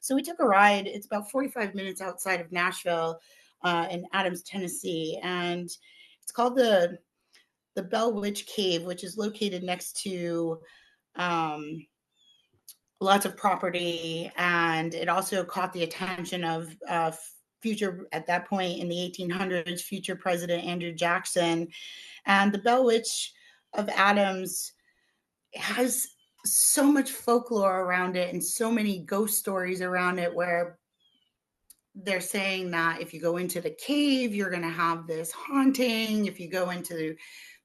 So we took a ride. It's about 45 minutes outside of Nashville, in Adams, Tennessee, and it's called the Bell Witch Cave, which is located next to lots of property, and it also caught the attention of future, at that point in the 1800s, future President Andrew Jackson. And the Bell Witch of Adams has so much folklore around it and so many ghost stories around it, where they're saying that if you go into the cave, you're going to have this haunting. If you go into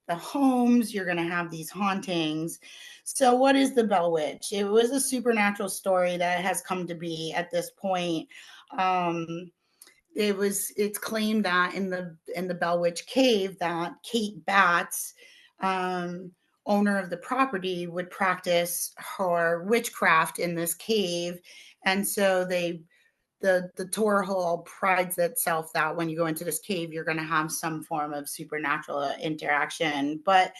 the homes, you're going to have these hauntings. So what is the Bell Witch? It was a supernatural story that has come to be at this point. It's claimed that in the Bell Witch Cave, that Kate Batts, owner of the property, would practice her witchcraft in this cave. And so the tour hall prides itself that when you go into this cave, you're going to have some form of supernatural interaction. But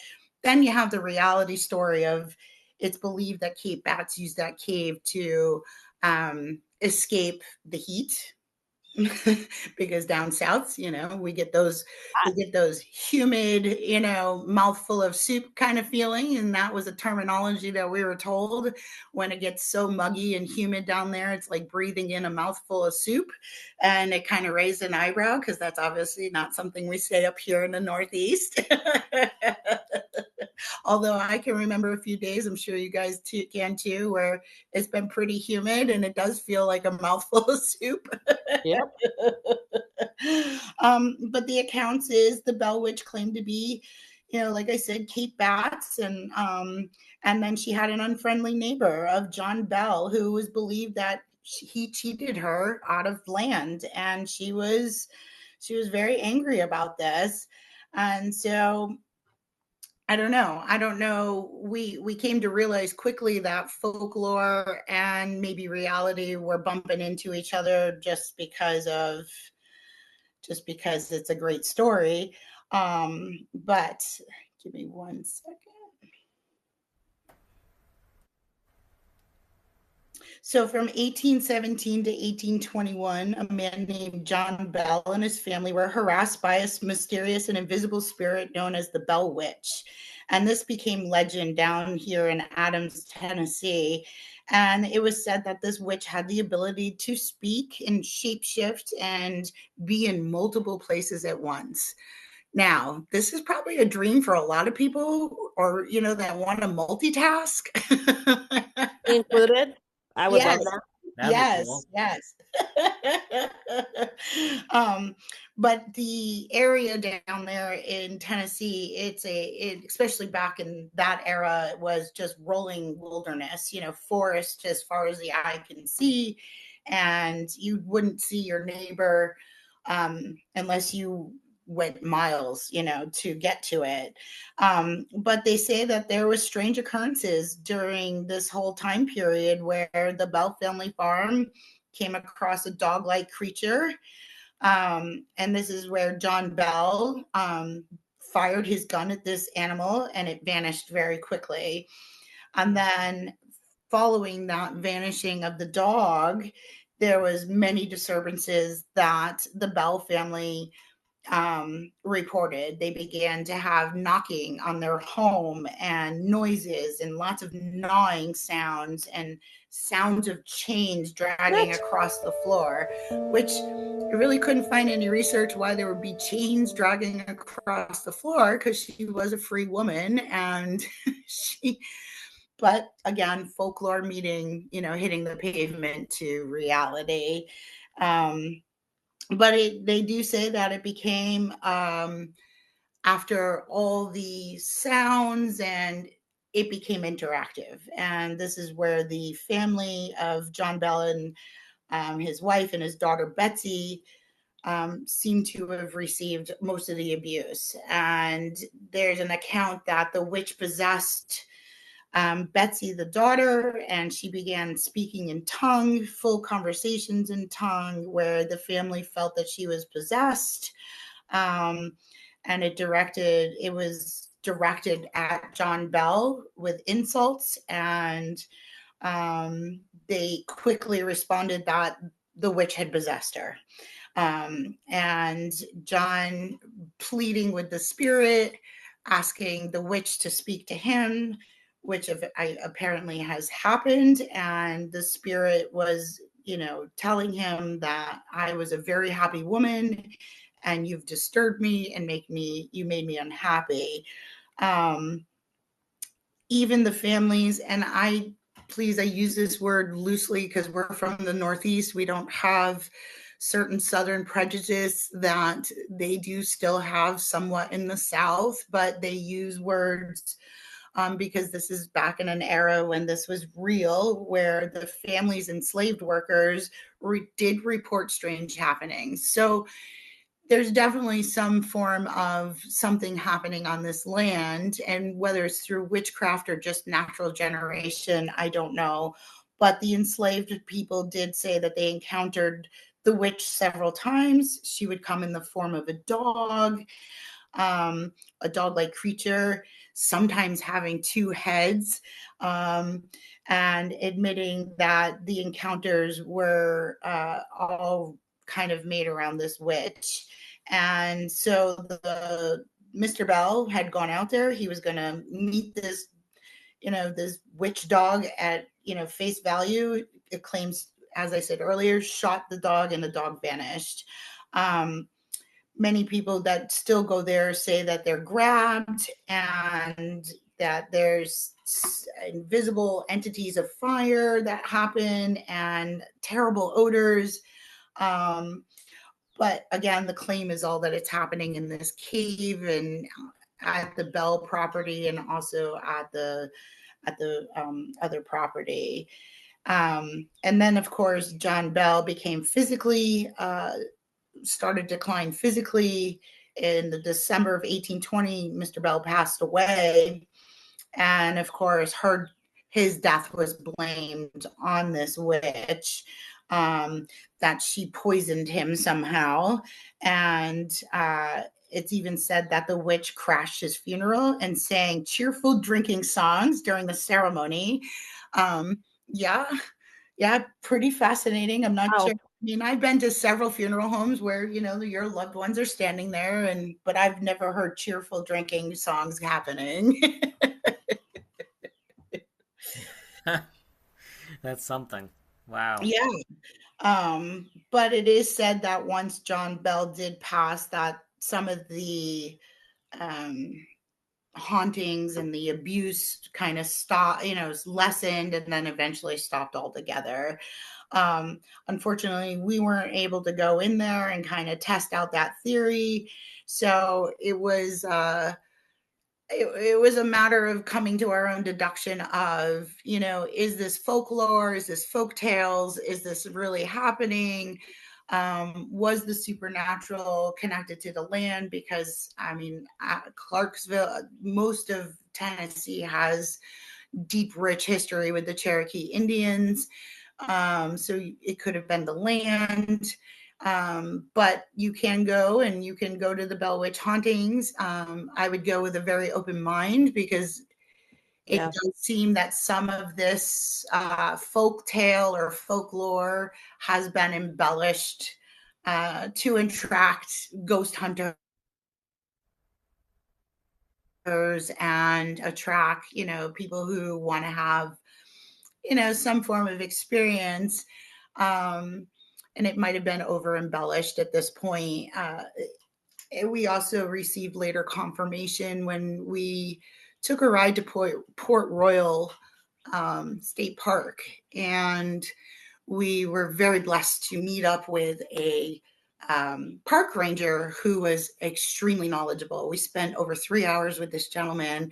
then you have the reality story of, it's believed that Kate Batts used that cave to escape the heat. Because down south, we get those humid, mouthful of soup kind of feeling. And that was a terminology that we were told. When it gets so muggy and humid down there, it's like breathing in a mouthful of soup. And it kind of raised an eyebrow, because that's obviously not something we say up here in the Northeast. Although I can remember a few days, I'm sure you guys can too, where it's been pretty humid and it does feel like a mouthful of soup. Yep. But the accounts is the Bell Witch claimed to be, like I said, Kate Batts, and then she had an unfriendly neighbor of John Bell, who was believed that he cheated her out of land, and she was very angry about this. And so I don't know. We came to realize quickly that folklore and maybe reality were bumping into each other just because it's a great story. But give me 1 second. So from 1817 to 1821, a man named John Bell and his family were harassed by a mysterious and invisible spirit known as the Bell Witch. And this became legend down here in Adams, Tennessee. And it was said that this witch had the ability to speak and shapeshift and be in multiple places at once. Now, this is probably a dream for a lot of people, or, that want to multitask. Included. I would love Yes. that. That'd be Yes, cool. yes. But the area down there in Tennessee, especially back in that era, it was just rolling wilderness, forest as far as the eye can see, and you wouldn't see your neighbor unless you went miles, to get to it. But they say that there was strange occurrences during this whole time period where the Bell family farm came across a dog-like creature. And this is where John Bell fired his gun at this animal, and it vanished very quickly. And then following that vanishing of the dog, there was many disturbances that the Bell family reported. They began to have knocking on their home and noises and lots of gnawing sounds and sounds of chains dragging across the floor, which I really couldn't find any research why there would be chains dragging across the floor, because she was a free woman and but again, folklore meeting, hitting the pavement to reality. But they do say that it became, after all the sounds, and it became interactive. And this is where the family of John Bell and his wife and his daughter Betsy seem to have received most of the abuse. And there's an account that the witch possessed Betsy, the daughter, and she began speaking in tongue, full conversations in tongue, where the family felt that she was possessed. And it was directed at John Bell with insults, and they quickly responded that the witch had possessed her. And John pleading with the spirit, asking the witch to speak to him, which apparently has happened. And the spirit was, telling him that I was a very happy woman and you've disturbed me and you made me unhappy. Even the families, and I use this word loosely because we're from the Northeast. We don't have certain Southern prejudice that they do still have somewhat in the South, but they use words because this is back in an era when this was real, where the families enslaved workers did report strange happenings. So there's definitely some form of something happening on this land, and whether it's through witchcraft or just natural generation, I don't know. But the enslaved people did say that they encountered the witch several times. She would come in the form of a dog-like creature, sometimes having two heads, and admitting that the encounters were all kind of made around this witch. And so Mr. Bell had gone out there. He was going to meet this witch dog at, face value. It claims, as I said earlier, shot the dog and the dog vanished. Many people that still go there say that they're grabbed and that there's invisible entities of fire that happen and terrible odors. But again, the claim is all that it's happening in this cave and at the Bell property, and also at the other property. And then, of course, John Bell became started to decline physically. In the December of 1820, Mr. Bell passed away. And of course, his death was blamed on this witch, that she poisoned him somehow. And it's even said that the witch crashed his funeral and sang cheerful drinking songs during the ceremony. Yeah, pretty fascinating. I'm not sure. I mean, I've been to several funeral homes where, your loved ones are standing there, but I've never heard cheerful drinking songs happening. That's something. Wow. Yeah. But it is said that once John Bell did pass, that some of the hauntings and the abuse kind of stopped, lessened, and then eventually stopped altogether. Unfortunately, we weren't able to go in there and kind of test out that theory. So it was it was a matter of coming to our own deduction of, is this folklore? Is this folk tales? Is this really happening? Was the supernatural connected to the land? Because, I mean, Clarksville, most of Tennessee has deep, rich history with the Cherokee Indians. So it could have been the land. But you can go to the Bell Witch hauntings. I would go with a very open mind, because it does seem that some of this folk tale or folklore has been embellished to attract ghost hunters and attract, people who want to have, some form of experience. And it might have been over embellished at this point. We also received later confirmation when we took a ride to Port Royal State Park, and we were very blessed to meet up with a park ranger who was extremely knowledgeable. We spent over 3 hours with this gentleman,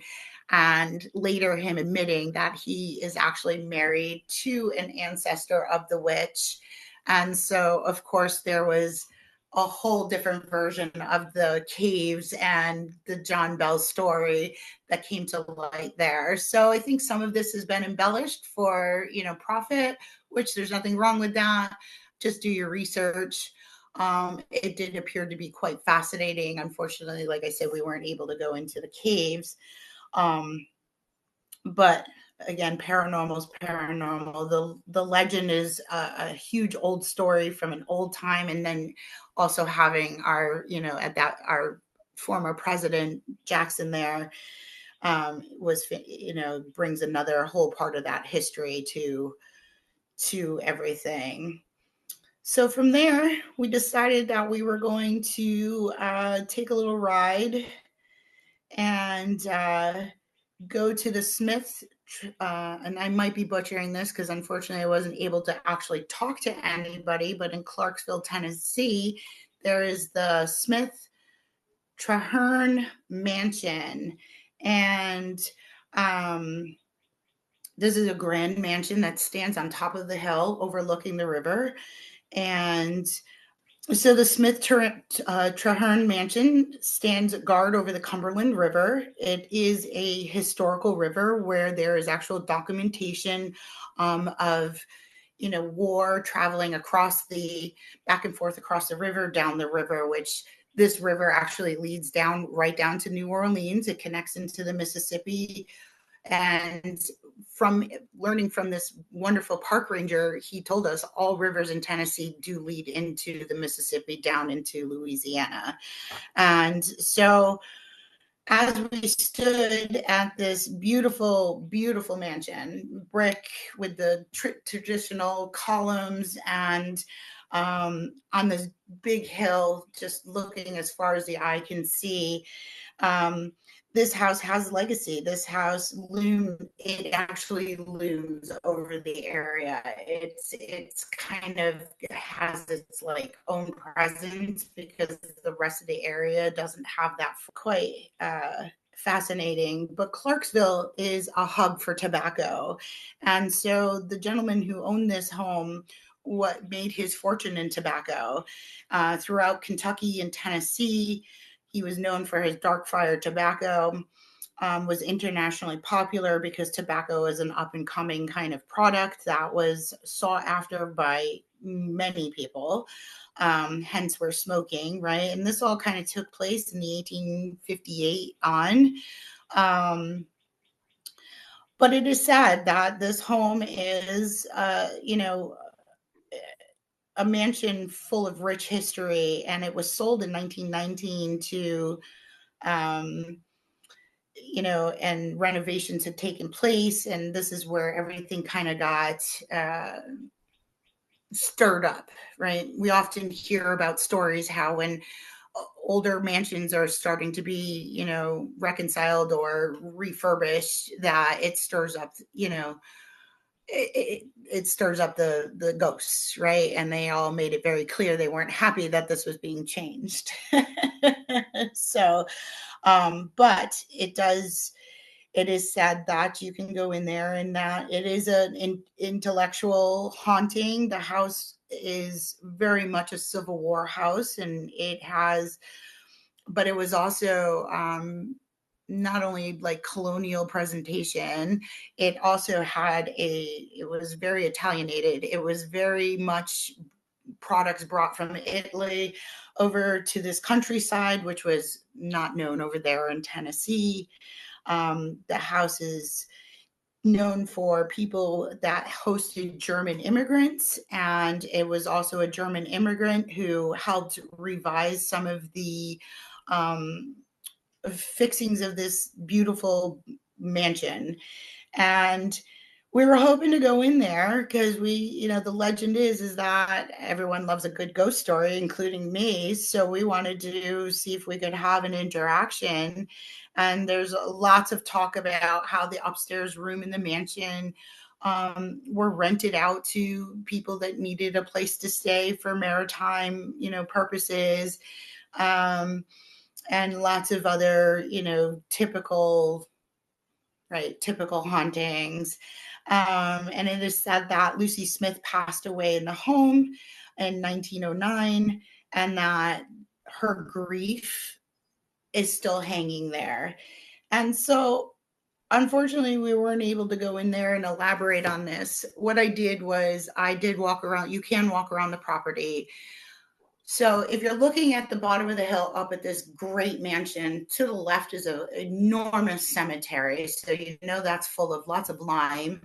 and later him admitting that he is actually married to an ancestor of the witch. And so, of course, there was a whole different version of the caves and the John Bell story that came to light there. So I think some of this has been embellished for, profit, which there's nothing wrong with that. Just do your research. It did appear to be quite fascinating. Unfortunately, like I said, we weren't able to go into the caves. But again, paranormal is paranormal. The legend is a huge old story from an old time, and then also having our, our former president Jackson there was, brings another whole part of that history to everything. So from there, we decided that we were going to take a little ride and go to the Smith, and I might be butchering this because unfortunately I wasn't able to actually talk to anybody, but in Clarksville, Tennessee, there is the Smith Traherne Mansion. And this is a grand mansion that stands on top of the hill overlooking the river. And so the Smith Traherne Mansion stands guard over the Cumberland River. It is a historical river where there is actual documentation of, war traveling back and forth across the river, down the river, which this river actually leads right down to New Orleans. It connects into the Mississippi. And from learning from this wonderful park ranger, he told us all rivers in Tennessee do lead into the Mississippi down into Louisiana. And so as we stood at this beautiful, beautiful mansion, brick with the traditional columns, and on this big hill, just looking as far as the eye can see, this house has legacy. This house it actually looms over the area. It's kind of has its own presence because the rest of the area doesn't have that. Quite fascinating. But Clarksville is a hub for tobacco. And so the gentleman who owned this home made his fortune in tobacco throughout Kentucky and Tennessee. He was known for his dark fire tobacco, was internationally popular because tobacco is an up and coming kind of product that was sought after by many people. Hence we're smoking, right? And this all kind of took place in the 1858 on. But it is sad that this home is, a mansion full of rich history, and it was sold in 1919 to, and renovations had taken place, and this is where everything kind of got stirred up, right? We often hear about stories how when older mansions are starting to be, reconciled or refurbished, that it stirs up, it stirs up the ghosts, right? And they all made it very clear they weren't happy that this was being changed. So, but it is said that you can go in there and that it is an intellectual haunting. The house is very much a Civil War house, and but it was also not only like colonial presentation, it also it was very Italianated. It was very much products brought from Italy over to this countryside, which was not known over there in Tennessee. The house is known for people that hosted German immigrants, and it was also a German immigrant who helped revise some of the fixings of this beautiful mansion. And we were hoping to go in there because the legend is that everyone loves a good ghost story, including me. So we wanted to see if we could have an interaction. And there's lots of talk about how the upstairs room in the mansion were rented out to people that needed a place to stay for maritime, purposes. And lots of other, typical hauntings. And it is said that Lucy Smith passed away in the home in 1909, and that her grief is still hanging there. And so, unfortunately, we weren't able to go in there and elaborate on this. What I did was I did walk around. You can walk around the property. So if you're looking at the bottom of the hill up at this great mansion, to the left is an enormous cemetery. So that's full of lots of lime.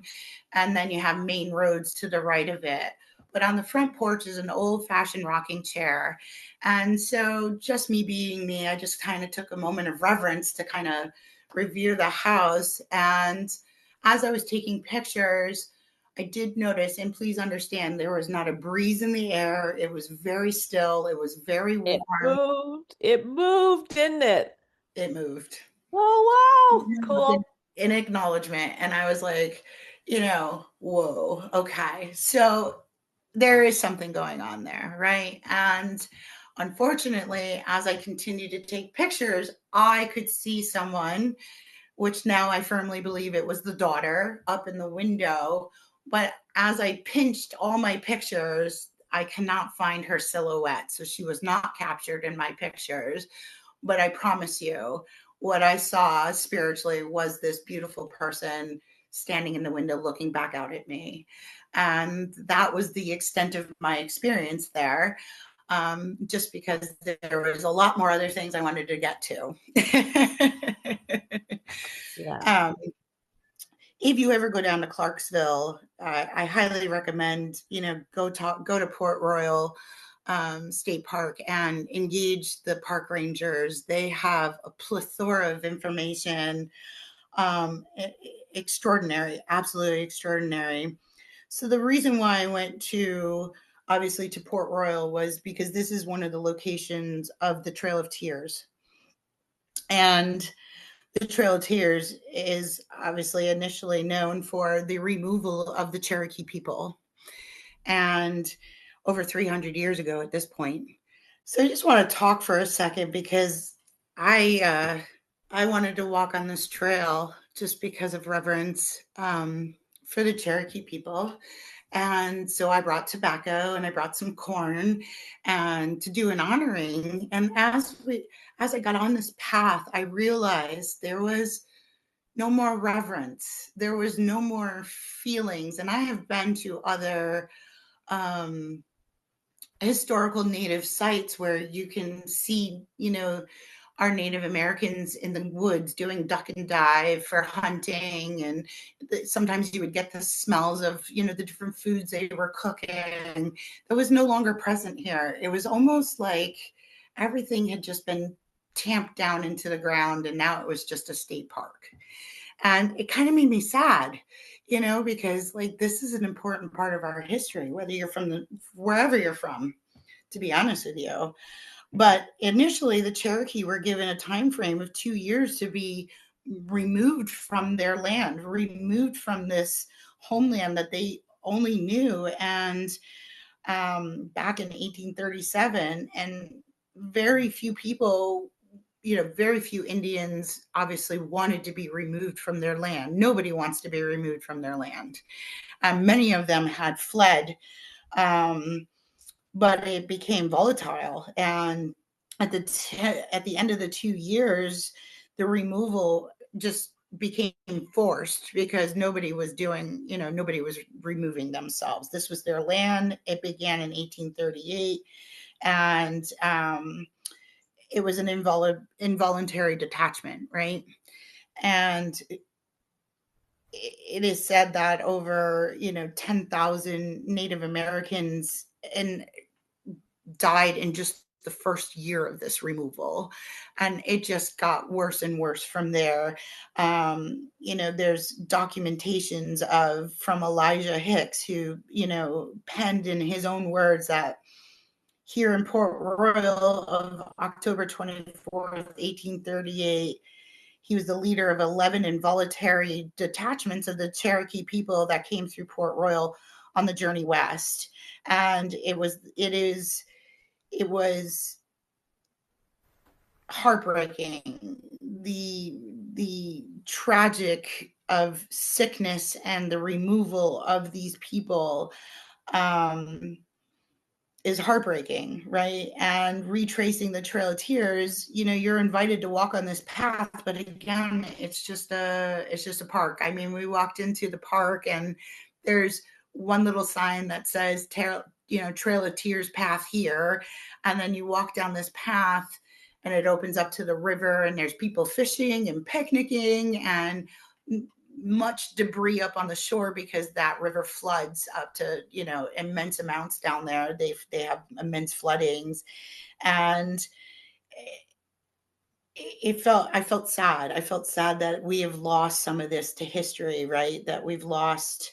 And then you have main roads to the right of it. But on the front porch is an old-fashioned rocking chair. And so just me being me, I just kind of took a moment of reverence to kind of revere the house. And as I was taking pictures, I did notice, and please understand, there was not a breeze in the air. It was very still. It was very warm. It moved, didn't it? It moved. Oh, wow. Cool. In acknowledgement. And I was like, whoa, okay. So there is something going on there, right? And unfortunately, as I continued to take pictures, I could see someone, which now I firmly believe it was the daughter, up in the window. But as I pinched all my pictures, I cannot find her silhouette. So she was not captured in my pictures. But I promise you, what I saw spiritually was this beautiful person standing in the window looking back out at me. And that was the extent of my experience there. Just because there was a lot more other things I wanted to get to. Yeah. If you ever go down to Clarksville, I highly recommend, go to Port Royal State Park and engage the park rangers. They have a plethora of information, extraordinary, absolutely extraordinary. So the reason why I went obviously to Port Royal was because this is one of the locations of the Trail of Tears. And the Trail of Tears is obviously initially known for the removal of the Cherokee people, and over 300 years ago at this point. So I just want to talk for a second because I wanted to walk on this trail just because of reverence for the Cherokee people. And so I brought tobacco and I brought some corn and to do an honoring. And as I got on this path, I realized there was no more reverence. There was no more feelings. And I have been to other historical Native sites where you can see, our Native Americans in the woods doing duck and dive for hunting. And sometimes you would get the smells of, the different foods they were cooking. That was no longer present here. It was almost like everything had just been tamped down into the ground, and now it was just a state park. And it kind of made me sad, because this is an important part of our history, whether you're from wherever you're from, to be honest with you. But initially, the Cherokee were given a time frame of 2 years to be removed from their land, removed from this homeland that they only knew. And back in 1837, and very few people, very few Indians obviously wanted to be removed from their land. Nobody wants to be removed from their land. Many of them had fled, but it became volatile. And at the end of the 2 years, the removal just became forced because nobody was removing themselves. This was their land. It began in 1838, and it was an involuntary detachment, right? And it is said that over 10,000 Native Americans died in just the first year of this removal, and it just got worse and worse from there. There's documentations from Elijah Hicks, who penned in his own words that here in Port Royal of October 24th, 1838, he was the leader of 11 involuntary detachments of the Cherokee people that came through Port Royal on the journey west. And it was heartbreaking, the tragic of sickness and the removal of these people is heartbreaking, right? And retracing the Trail of Tears, you're invited to walk on this path, but again, it's just a park. I mean, we walked into the park and there's one little sign that says Trail of Tears path here, and then you walk down this path and it opens up to the river, and there's people fishing and picnicking and much debris up on the shore because that river floods up to immense amounts down there. They have immense floodings, and I felt sad. I felt sad that we have lost some of this to history, right? That we've lost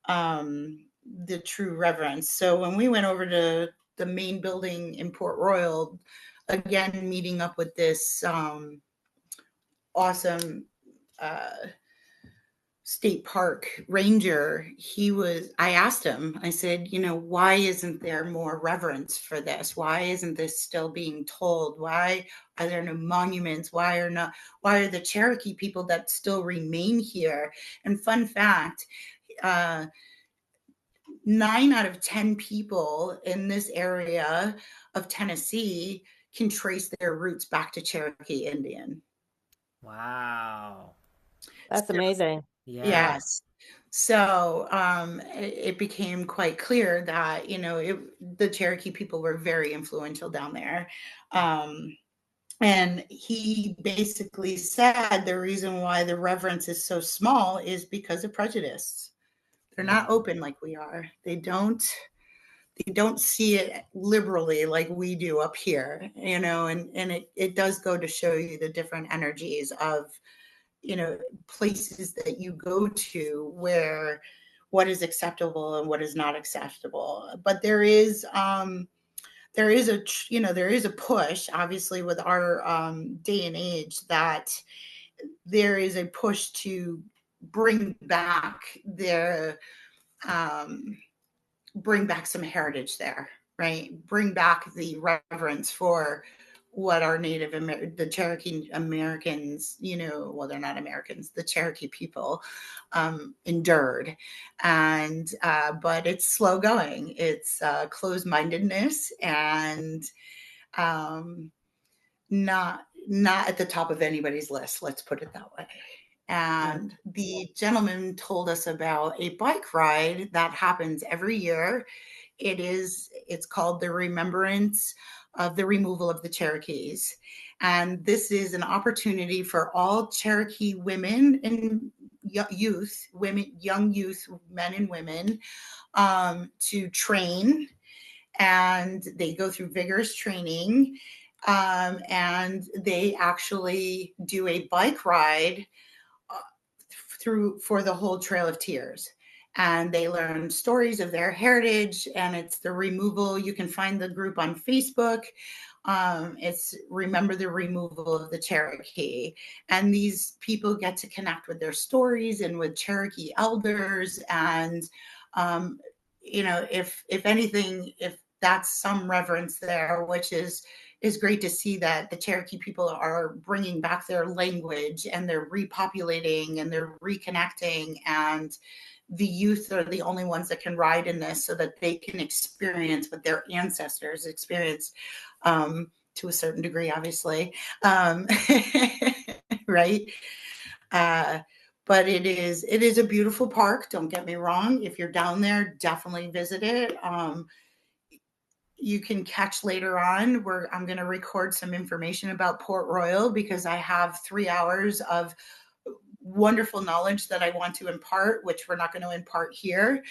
the true reverence. So when we went over to the main building in Port Royal, again meeting up with this awesome state park ranger, I asked him, I said, why isn't there more reverence for this? Why isn't this still being told? Why are there no monuments? Why are the Cherokee people that still remain here? And fun fact, 9 out of 10 people in this area of Tennessee can trace their roots back to Cherokee Indian. Wow. That's amazing. Yeah. Yes. So it became quite clear that, the Cherokee people were very influential down there. And he basically said the reason why the reverence is so small is because of prejudice. They're not open like we are. They don't see it liberally like we do up here, and it does go to show you the different energies of, places that you go to where what is acceptable and what is not acceptable. But there is a push, obviously, with our day and age, that there is a push to bring back some heritage there, right? Bring back the reverence for what our the Cherokee Americans, well, they're not Americans, the Cherokee people endured. And, but it's slow going. It's closed-mindedness and not at the top of anybody's list. Let's put it that way. And the gentleman told us about a bike ride that happens every year. It's called the Remembrance of the Removal of the Cherokees. And this is an opportunity for all Cherokee women and young youth, men and women, to train. And they go through vigorous training. And they actually do a bike ride for the whole Trail of Tears. and they learn stories of their heritage, and it's the removal. You can find the group on Facebook. It's Remember the Removal of the Cherokee. And these people get to connect with their stories and with Cherokee elders. And, if anything, if that's some reverence there, which is great to see that the Cherokee people are bringing back their language and they're repopulating and they're reconnecting, and the youth are the only ones that can ride in this so that they can experience what their ancestors experienced, to a certain degree, obviously. Right. But it is a beautiful park. Don't get me wrong. If you're down there, definitely visit it. You can catch later on where I'm going to record some information about Port Royal, because I have 3 hours of wonderful knowledge that I want to impart, which we're not going to impart here.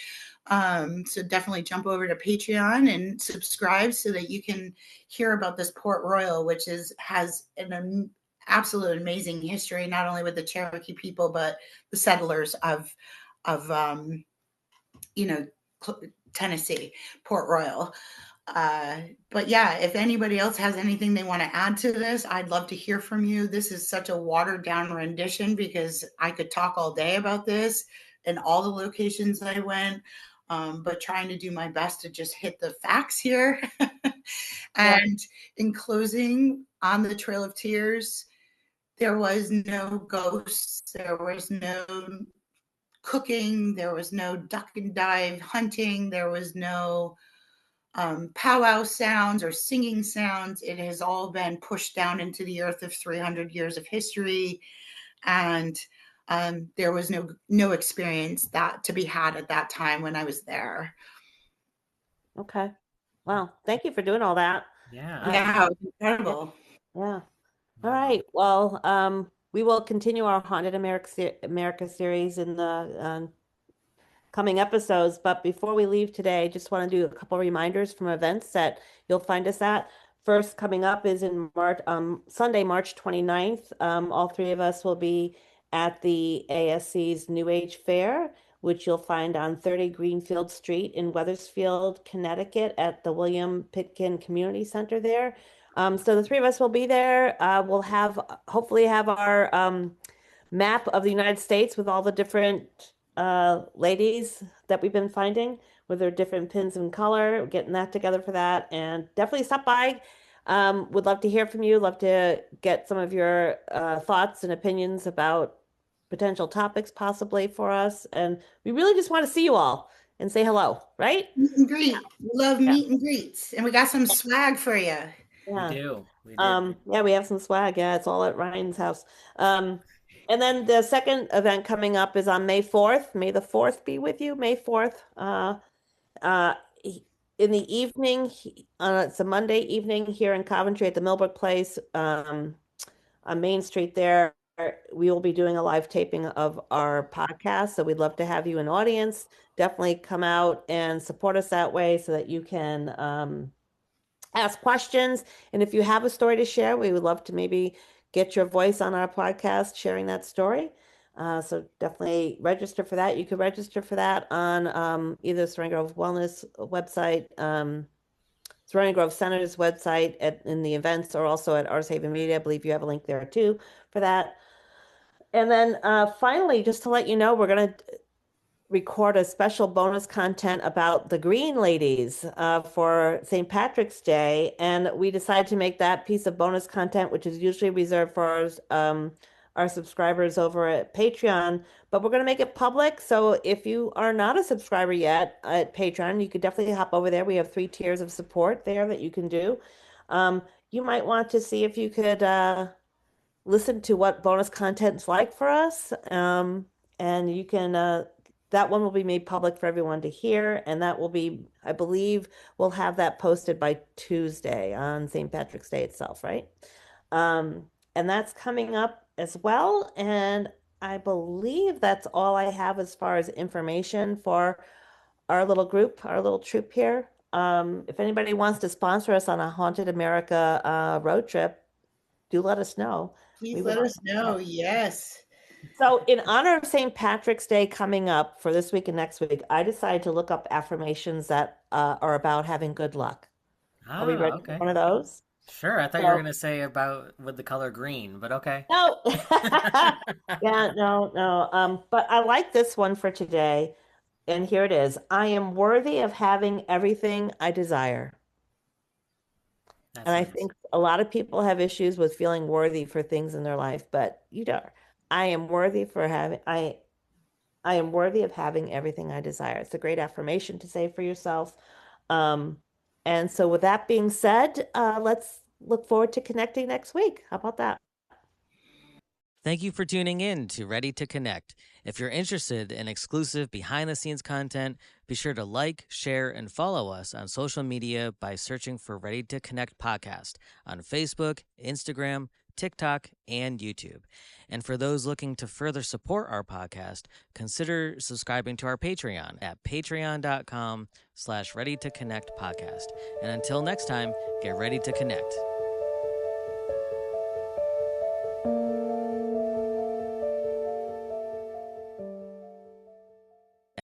So definitely jump over to Patreon and subscribe so that you can hear about this Port Royal, which has an absolute amazing history, not only with the Cherokee people, but the settlers of Tennessee, Port Royal. But yeah, if anybody else has anything they want to add to this, I'd love to hear from you. This is such a watered down rendition because I could talk all day about this and all the locations I went, but trying to do my best to just hit the facts here. And in closing, on the Trail of Tears, there was no ghosts, there was no cooking, there was no duck and dive hunting, there was no powwow sounds or singing sounds. It has all been pushed down into the earth of 300 years of history, and there was no experience that to be had at that time when I was there. Okay. Wow. Thank you for doing all that. Yeah. Yeah, it was incredible. Yeah. All right. Well, we will continue our Haunted America series in the coming episodes. But before we leave today, I just want to do a couple reminders from events that you'll find us at. First, coming up is in March, Sunday, March 29th. All three of us will be at the ASC's New Age Fair, which you'll find on 30 Greenfield Street in Wethersfield, Connecticut, at the William Pitkin Community Center there. So the three of us will be there. We'll hopefully have our map of the United States with all the different ladies that we've been finding with their different pins and color, getting that together for that. And definitely stop by. Would love to hear from you. Love to get some of your thoughts and opinions about potential topics possibly for us. And we really just want to see you all and say hello, right? Meet and greet. We love meet and greets. And we got some swag for you. Yeah. We do. We do. Yeah, we have some swag. Yeah, it's all at Ryan's house. And then the second event coming up is on May 4th. May the 4th be with you, May 4th. In the evening, it's a Monday evening here in Coventry at the Millbrook Place, on Main Street there. We will be doing a live taping of our podcast. So we'd love to have you in audience. Definitely come out and support us that way so that you can ask questions. And if you have a story to share, we would love to maybe get your voice on our podcast sharing that story. So definitely register for that. You can register for that on either Serena Grove Wellness website, Serena Grove Center's website in the events, or also at Ars Haven Media. I believe you have a link there too for that. And then finally, just to let you know, we're going to record a special bonus content about the Green Ladies for St. Patrick's Day. And we decided to make that piece of bonus content, which is usually reserved for our subscribers over at Patreon, but we're going to make it public. So if you are not a subscriber yet at Patreon, you could definitely hop over there. We have 3 tiers of support there that you can do. You might want to see if you could listen to what bonus content's like for us. And you can, that one will be made public for everyone to hear. And that will be, I believe, we'll have that posted by Tuesday on St. Patrick's Day itself, right? And that's coming up as well. And I believe that's all I have as far as information for our little group, our little troop here. If anybody wants to sponsor us on a Haunted America road trip, do let us know. Please let us know. Yes. So, in honor of St. Patrick's Day coming up for this week and next week, I decided to look up affirmations that are about having good luck. Are we Ah, ready for okay. one of those? Sure. I thought you were So, gonna say about with the color green, but okay. no. Yeah, no, no. But I like this one for today. And here it is. I am worthy of having everything I desire. And That's I nice. think a lot of people have issues with feeling worthy for things in their life, but you don't. I am worthy for having I am worthy of having everything I desire. It's a great affirmation to say for yourself. Um, and so with that being said, let's look forward to connecting next week. How about that? Thank you for tuning in to Ready to Connect. If you're interested in exclusive behind the scenes content, be sure to like, share, and follow us on social media by searching for Ready to Connect Podcast on Facebook, Instagram, TikTok, and YouTube. And for those looking to further support our podcast, consider subscribing to our Patreon at patreon.com/ready to connect podcast. And until next time, get ready to connect.